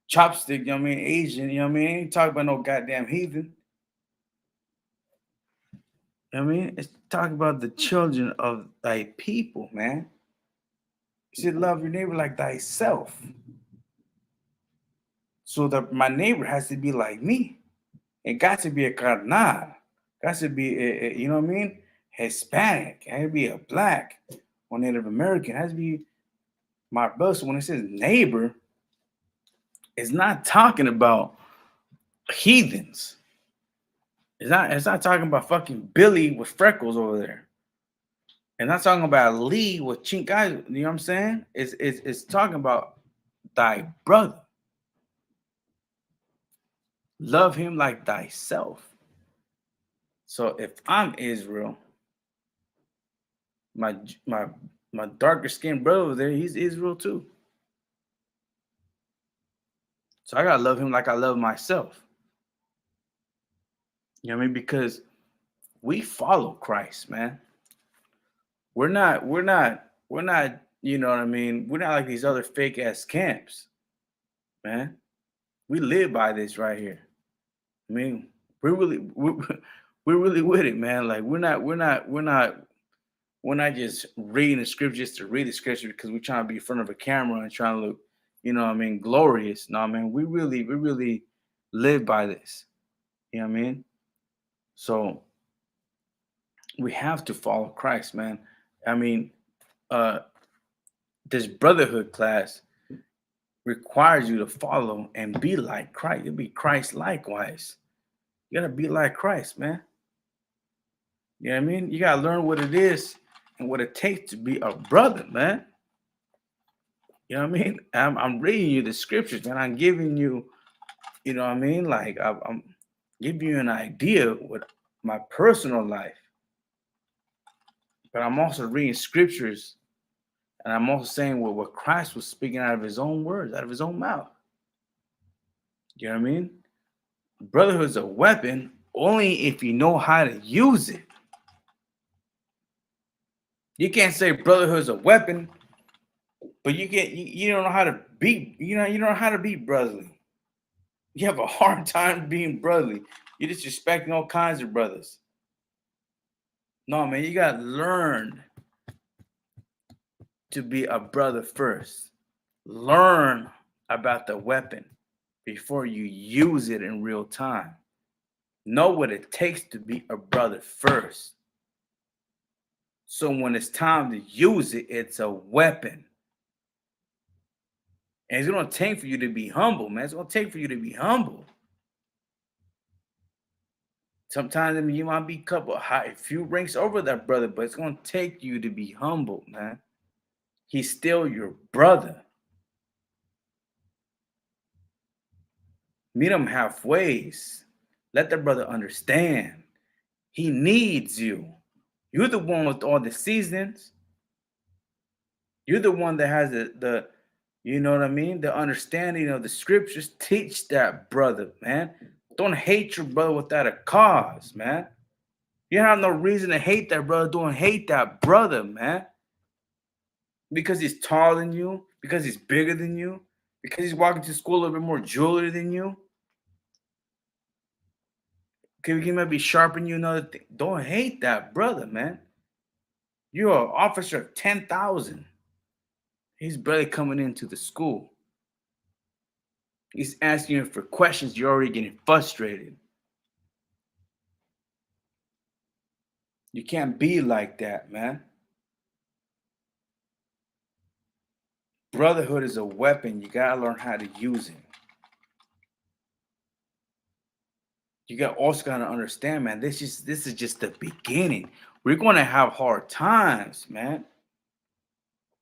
chopstick, you know what I mean? Asian, you know what I mean? It ain't talking about no goddamn heathen. You know what I mean? It's talking about the children of thy people, man. You should love your neighbor like thyself. So that my neighbor has to be like me. It got to be a carnal. Got to be, you know what I mean? Hispanic. It has to be a black or Native American. It has to be my brother. So when it says neighbor, it's not talking about heathens. It's not talking about fucking Billy with freckles over there. And not talking about Lee with chink eyes. You know what I'm saying? It's talking about thy brother. Love him like thyself. So if I'm Israel, my my my darker skinned brother over there, he's Israel too. So I gotta love him like I love myself. You know what I mean? Because we follow Christ, man. We're not, you know what I mean? We're not like these other fake ass camps, man. We live by this right here. I mean, we're really with it, man. Like we're not just reading the scripture just to read the scripture because we're trying to be in front of a camera and trying to look, you know what I mean, glorious. No, I mean, we really live by this. You know what I mean? So we have to follow Christ, man. I mean, uh this brotherhood class requires you to follow and be like Christ. You'll be Christ likewise. You gotta be like Christ, man. You know what I mean? You gotta learn what it is and what it takes to be a brother, man. You know what I mean? I'm reading you the scriptures, man. I'm giving you, you know what I mean? Like I'm giving you an idea with my personal life, but I'm also reading scriptures, and I'm also saying what Christ was speaking out of his own words, out of his own mouth. You know what I mean? Brotherhood's a weapon only if you know how to use it. You can't say brotherhood's a weapon, but you don't know how to be, you don't know how to be brotherly. You have a hard time being brotherly. You're disrespecting all kinds of brothers. No, man, you gotta learn to be a brother first. Learn about the weapon before you use it in real time. Know what it takes to be a brother first. So when it's time to use it, it's a weapon. And it's gonna take for you to be humble, man. It's gonna take for you to be humble. Sometimes I mean you might be a couple high, few ranks over that brother, but it's gonna take you to be humble, man. He's still your brother. Meet him halfway. Let the brother understand. He needs you. You're the one with all the seasons. You're the one that has the you know what I mean? The understanding of the scriptures. Teach that brother, man. Don't hate your brother without a cause, man. You have no reason to hate that brother. Don't hate that brother, man. Because he's taller than you, because he's bigger than you, because he's walking to school a little bit more jewelry than you. He might be sharpening you another thing. Don't hate that brother, man. You're an officer of 10,000. He's barely coming into the school. He's asking you for questions. You're already getting frustrated. You can't be like that, man. Brotherhood is a weapon. You gotta learn how to use it. You got also gotta understand, man. This is just the beginning. We're gonna have hard times, man.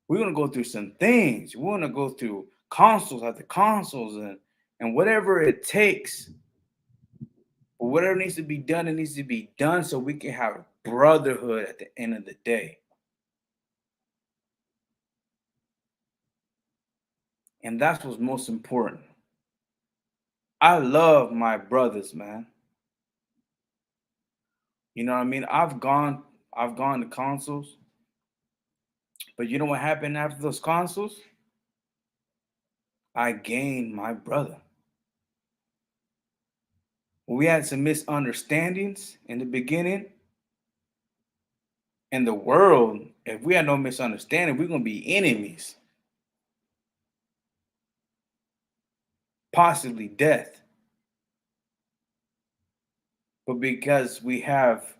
We're gonna go through some things. We're gonna go through consoles after consoles and whatever it takes. But whatever needs to be done, it needs to be done so we can have brotherhood at the end of the day. And that's what's most important. I love my brothers, man. You know what I mean? I've gone to consoles, but you know what happened after those consoles? I gained my brother. We had some misunderstandings in the beginning. In the world, if we had no misunderstanding, we're gonna be enemies, possibly death. But because we have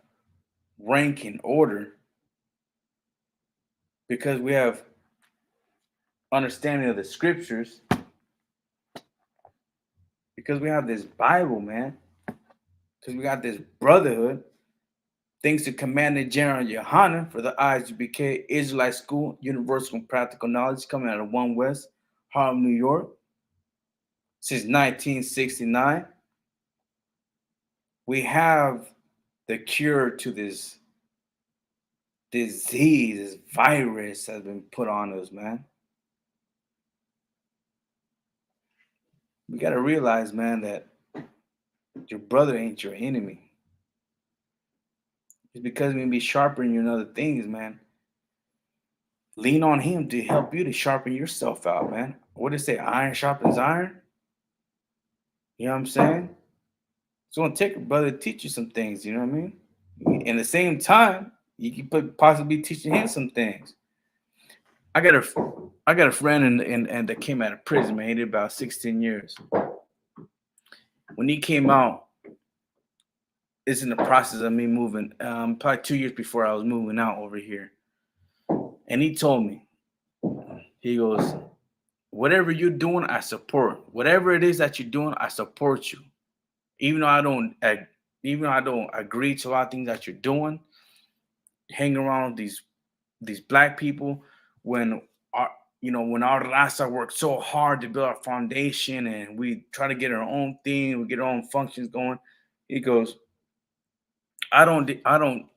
rank and order, because we have understanding of the scriptures, because we have this Bible, man, because we got this brotherhood, thanks to Commander General Yohanan for the Isupk Israelite School, Universal and Practical Knowledge, coming out of One West, Harlem, New York, since 1969. We have the cure to this disease, this virus has been put on us, man. We got to realize, man, that your brother ain't your enemy. It's because we be sharpening you in other things, man. Lean on him to help you to sharpen yourself out, man. What do they say? Iron sharpens iron. You know what I'm saying? It's gonna take a brother to teach you some things. You know what I mean? And at the same time, you can possibly teaching him some things. I got a friend and that came out of prison, man. He did about 16 years. When he came out, it's in the process of me moving. Probably 2 years before I was moving out over here, and he told me, he goes, "Whatever you're doing, I support. Whatever it is that you're doing, I support you. Even though I don't, even though I don't agree to a lot of things that you're doing, hanging around these black people when our when our raza worked so hard to build our foundation and we try to get our own thing, we get our own functions going." He goes, I don't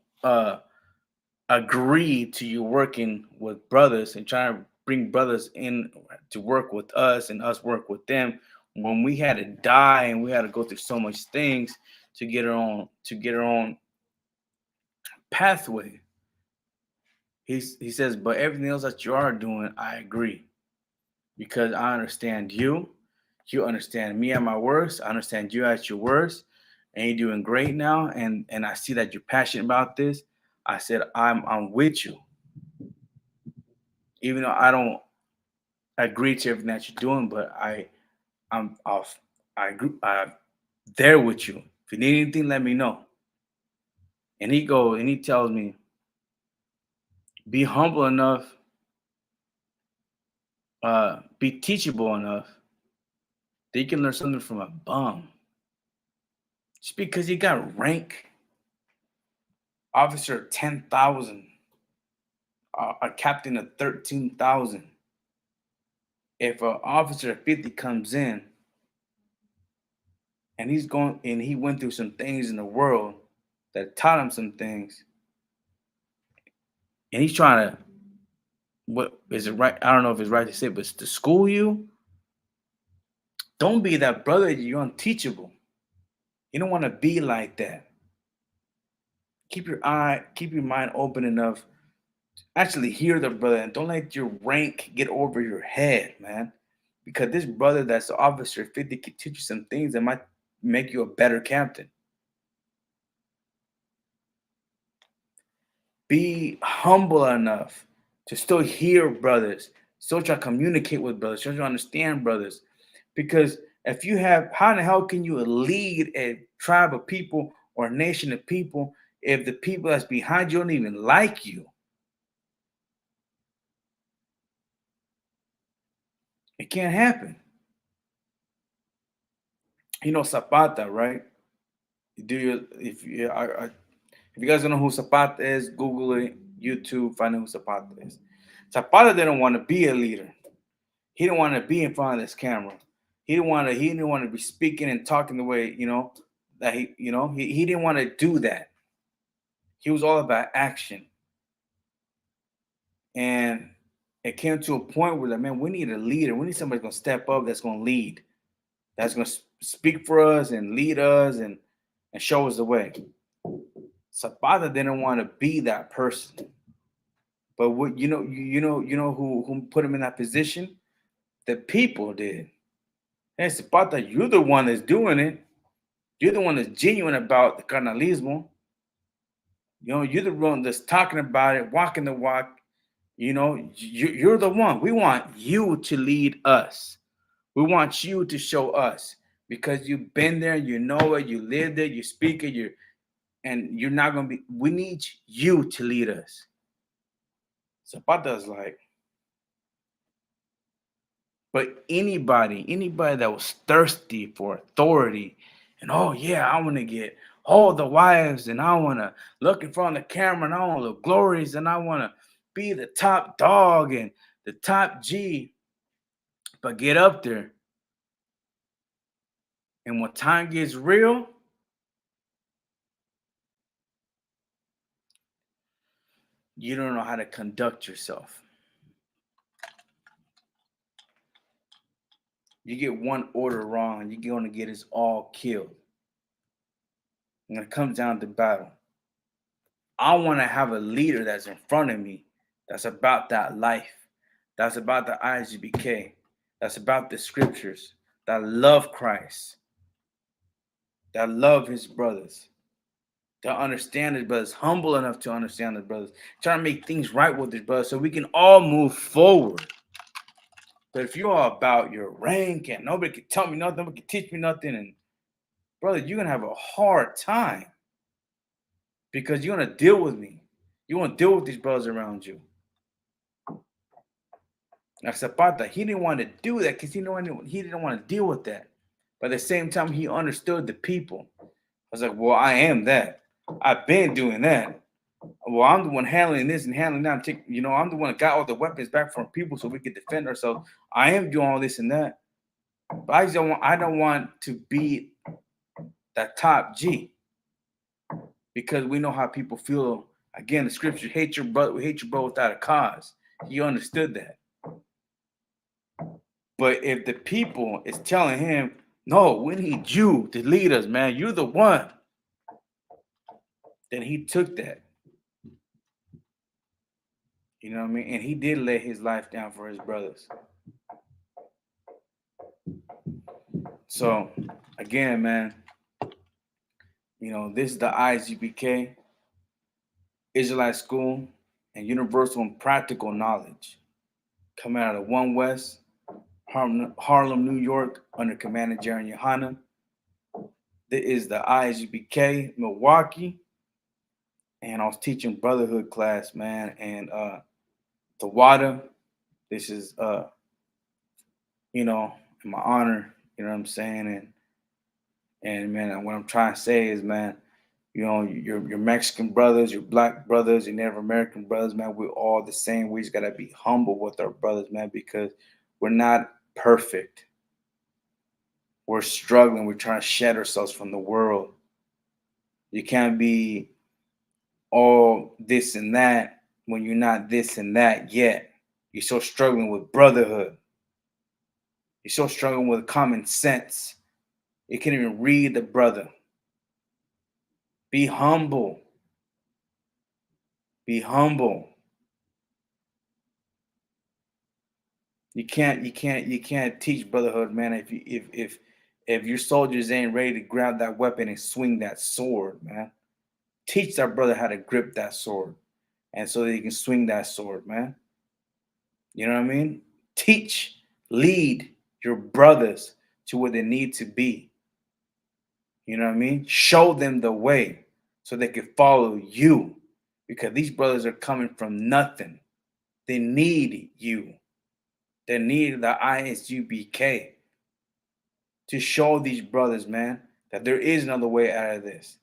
agree to you working with brothers and trying to bring brothers in to work with us and us work with them when we had to die and we had to go through so much things to get our own pathway. He says, but everything else that you are doing, I agree because I understand you. You understand me at my worst. I understand you at your worst, and you're doing great now. And I see that you're passionate about this. I said, I'm with you, even though I don't agree to everything that you're doing, but I'm off. I agree. I'm there with you. If you need anything, let me know. And he tells me, be humble enough, be teachable enough that you can learn something from a bum. Just because he got rank officer 10,000, a captain of 13,000. If an officer of 50 comes in and he went through some things in the world that taught him some things, and he's trying to, what is it right? I don't know if it's right to say, but it's to school you. Don't be that brother. You're unteachable. You don't want to be like that. Keep your mind open enough. Actually, hear the brother, and don't let your rank get over your head, man. Because this brother that's the officer 50 can teach you some things that might make you a better captain. Be humble enough to still hear brothers, still try to communicate with brothers, still try to understand brothers. Because if you have, how in the hell can you lead a tribe of people or a nation of people if the people that's behind you don't even like you? It can't happen. You know Zapata, right? Do you if you guys don't know who Zapata is, Google it, YouTube, find out who Zapata is. Zapata didn't want to be a leader. He didn't want to be in front of this camera. He didn't want to be speaking and talking the way, that he didn't want to do that. He was all about action. And it came to a point where, like, man, we need a leader. We need somebody gonna step up that's gonna lead, that's gonna speak for us and lead us and show us the way. Zapata didn't want to be that person. But what who put him in that position? The people did. Hey, Zapata, you're the one that's doing it. You're the one that's genuine about the carnalismo. You're the one that's talking about it, walking the walk. You're the one. We want you to lead us. We want you to show us because you've been there, you know it, you lived it, you speak it, and you're not gonna be. We need you to lead us. Zapata's like, but anybody that was thirsty for authority, and oh yeah, I want to get all the wives, and I want to look in front of the camera, and I want the glories, and I want to be the top dog and the top G. But get up there, and when time gets real, you don't know how to conduct yourself. You get one order wrong, and you're going to get us all killed. And it comes down to battle. I want to have a leader that's in front of me that's about that life, that's about the ISUBK, that's about the scriptures, that love Christ, that love his brothers, to understand his brothers, humble enough to understand his brothers, trying to make things right with his brothers so we can all move forward. But if you're all about your rank and nobody can tell me nothing, nobody can teach me nothing, and brother, you're gonna have a hard time because you're gonna deal with me. You want to deal with these brothers around you. Now Zapata, he didn't want to do that because he didn't want to deal with that. But at the same time, he understood the people. I was like, well, I am that. I've been doing that. Well, I'm the one handling this and handling that. I'm the one that got all the weapons back from people so we could defend ourselves. I am doing all this and that. But I don't want to be that top G because we know how people feel. Again, the scripture, hate your brother without a cause. He understood that. But if the people is telling him, no, we need you to lead us, man, you're the one, then he took that. You know what I mean? And he did lay his life down for his brothers. So, again, man, this is the ISUBK, Israelite School and Universal and Practical Knowledge, coming out of One West, Harlem, New York, under Commander Jerry Yohana. This is the ISUBK Milwaukee. and I was teaching brotherhood class, man, and the water. This is you know, in my honor. You know what I'm saying? And man, what I'm trying to say is, man, you know, your Mexican brothers, your black brothers, your Native American brothers, man, we're all the same. We just gotta be humble with our brothers, man, because we're not perfect. We're struggling. We're trying to shed ourselves from the world. You can't be all this and that when you're not this and that yet. You're still struggling with brotherhood. You're still struggling with common sense. You can't even read the brother. Be humble. Be humble. You can't teach brotherhood, man. If your soldiers ain't ready to grab that weapon and swing that sword, man. Teach that brother how to grip that sword, and so that he can swing that sword, man. You know what I mean? Teach, lead your brothers to where they need to be. You know what I mean? Show them the way so they can follow you, because these brothers are coming from nothing. They need you. They need the ISUBK to show these brothers, man, that there is another way out of this.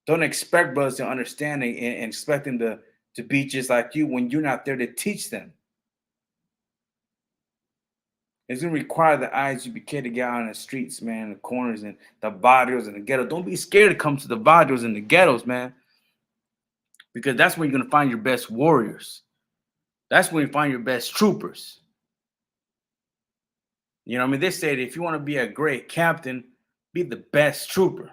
Don't expect brothers to understand it and expect them to be just like you when you're not there to teach them. It's gonna require the ISUBK to get out on the streets, man, the corners and the barrios and the ghetto. Don't be scared to come to the barrios and the ghettos, man, because that's where you're gonna find your best warriors. That's where you find your best troopers. You know what I mean? They say that if you want to be a great captain, be the best trooper.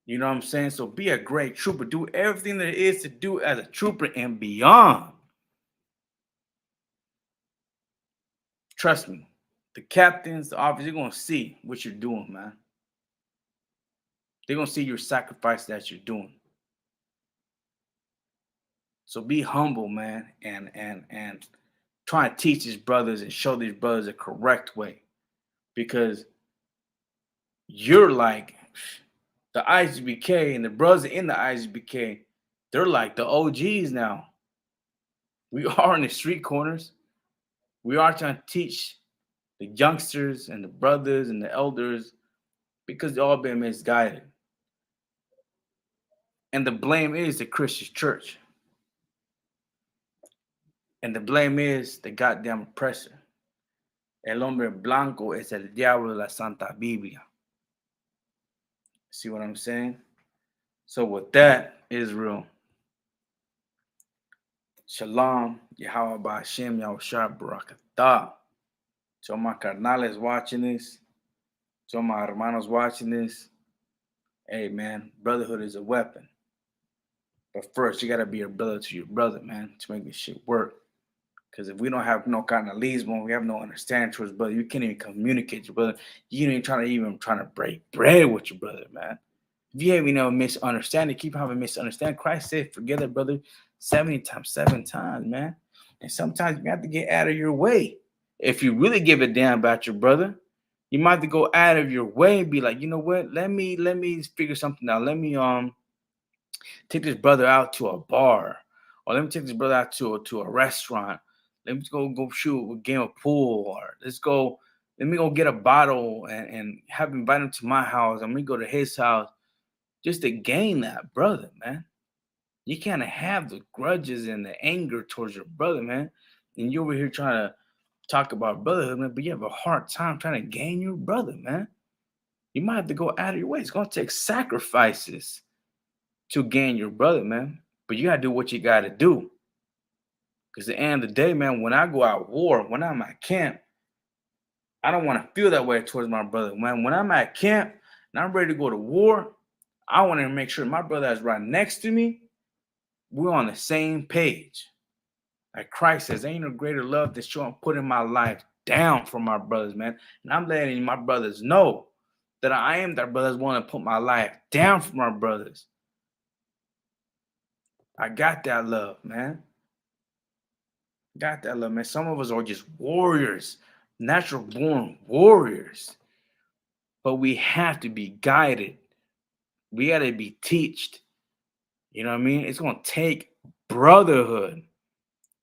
You know what I'm saying? So be a great trooper. Do everything there is to do as a trooper and beyond. Trust me. The captains, the officers, they're gonna see what you're doing, man. They're gonna see your sacrifice that you're doing. So be humble, man, and try and teach these brothers and show these brothers a correct way. Because you're like the ISBK and the brothers in the ISBK, they're like the OGs now. We are in the street corners. We are trying to teach the youngsters and the brothers and the elders because they all been misguided. And the blame is the Christian church. And the blame is the goddamn oppressor. El hombre blanco es el diablo de la Santa Biblia. See what I'm saying? So with that, Israel, Shalom, Yahweh Ba'ashem, Yahushua Barakatah. To my carnales watching this, to my hermanos watching this, hey man, brotherhood is a weapon. But first, you gotta be a brother to your brother, man, to make this shit work. Because if we don't have no carnalismo, we have no understanding towards brother, you can't even communicate to your brother. You ain't trying to break bread with your brother, man. If you have a misunderstanding, keep having misunderstanding. Christ said, forget it, brother, 70 times, 7 times, man. And sometimes you have to get out of your way. If you really give a damn about your brother, you might have to go out of your way and be like, you know what? Let me figure something out. Let me take this brother out to a bar, or let me take this brother out to a restaurant. Let me go shoot a game of pool, or let me go get a bottle and have him invite him to my house. I'm gonna go to his house just to gain that brother, man. You can't have the grudges and the anger towards your brother, man. And you're over here trying to talk about brotherhood, man, but you have a hard time trying to gain your brother, man. You might have to go out of your way. It's gonna take sacrifices to gain your brother, man. But you gotta do what you gotta do. Because at the end of the day, man, when I go out war, when I'm at camp, I don't want to feel that way towards my brother. When I'm at camp and I'm ready to go to war, I want to make sure my brother that's right next to me, we're on the same page. Like Christ says, ain't no greater love than showing putting my life down for my brothers, man. And I'm letting my brothers know that I am that brothers want to put my life down for my brothers. I got that love, man. Got that love, man. Some of us are just warriors, natural born warriors. But we have to be guided. We got to be taught. You know what I mean? It's gonna take brotherhood.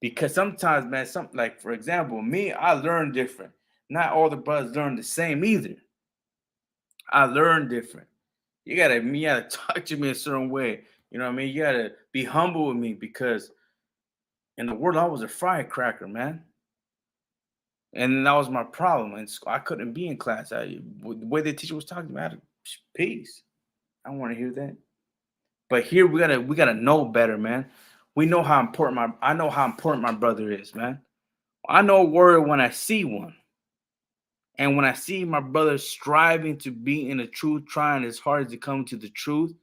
Because sometimes, man, like for example, me, I learn different. Not all the brothers learn the same either. I learn different. You gotta talk to me a certain way. You know what I mean? You gotta be humble with me because in the world I was a firecracker, man. And that was my problem. And I couldn't be in class. The way the teacher was talking to me, I had to, peace. I don't want to hear that. But here we gotta know better, man. We know how important I know how important my brother is, man. I know a word when I see one. And when I see my brother striving to be in the truth, trying as hard as to come to the truth,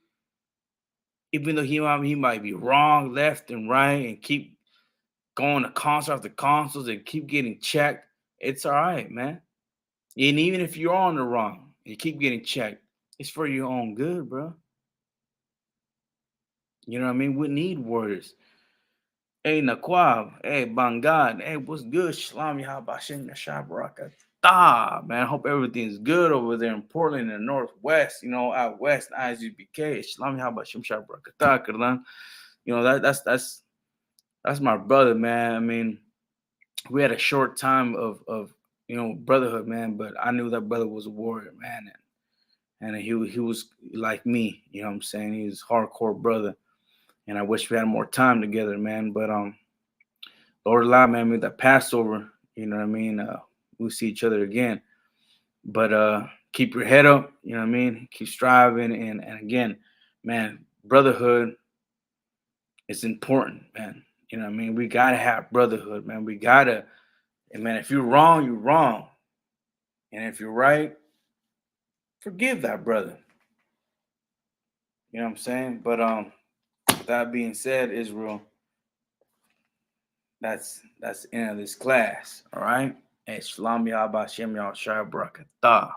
even though he might be wrong, left and right, and keep going to console after consoles and keep getting checked, it's all right, man. And even if you're on the wrong, you keep getting checked, it's for your own good, bro. You know what I mean? We need warriors. Hey, Naquab. Hey, Bangad. Hey, what's good? Shalom, Yahabashim, Yashab Barakatah. Man, I hope everything's good over there in Portland in the Northwest, out west, Isupk. Shalom, Yahabashim, Yashab Barakatah, Kerlan. That's my brother, man. I mean, we had a short time of brotherhood, man, but I knew that brother was a warrior, man. And he was like me, you know what I'm saying? He was a hardcore brother. And I wish we had more time together, man. But Lord Allah, man, with that Passover, you know what I mean? We'll see each other again. But keep your head up, you know what I mean? Keep striving. And again, man, brotherhood is important, man. You know what I mean? We gotta have brotherhood, man. And man, if you're wrong, you're wrong. And if you're right, forgive that brother. You know what I'm saying? But with that being said, Israel, that's the end of this class. All right. Hey, Shalom Yahba Shem Yah Shai Barakatah.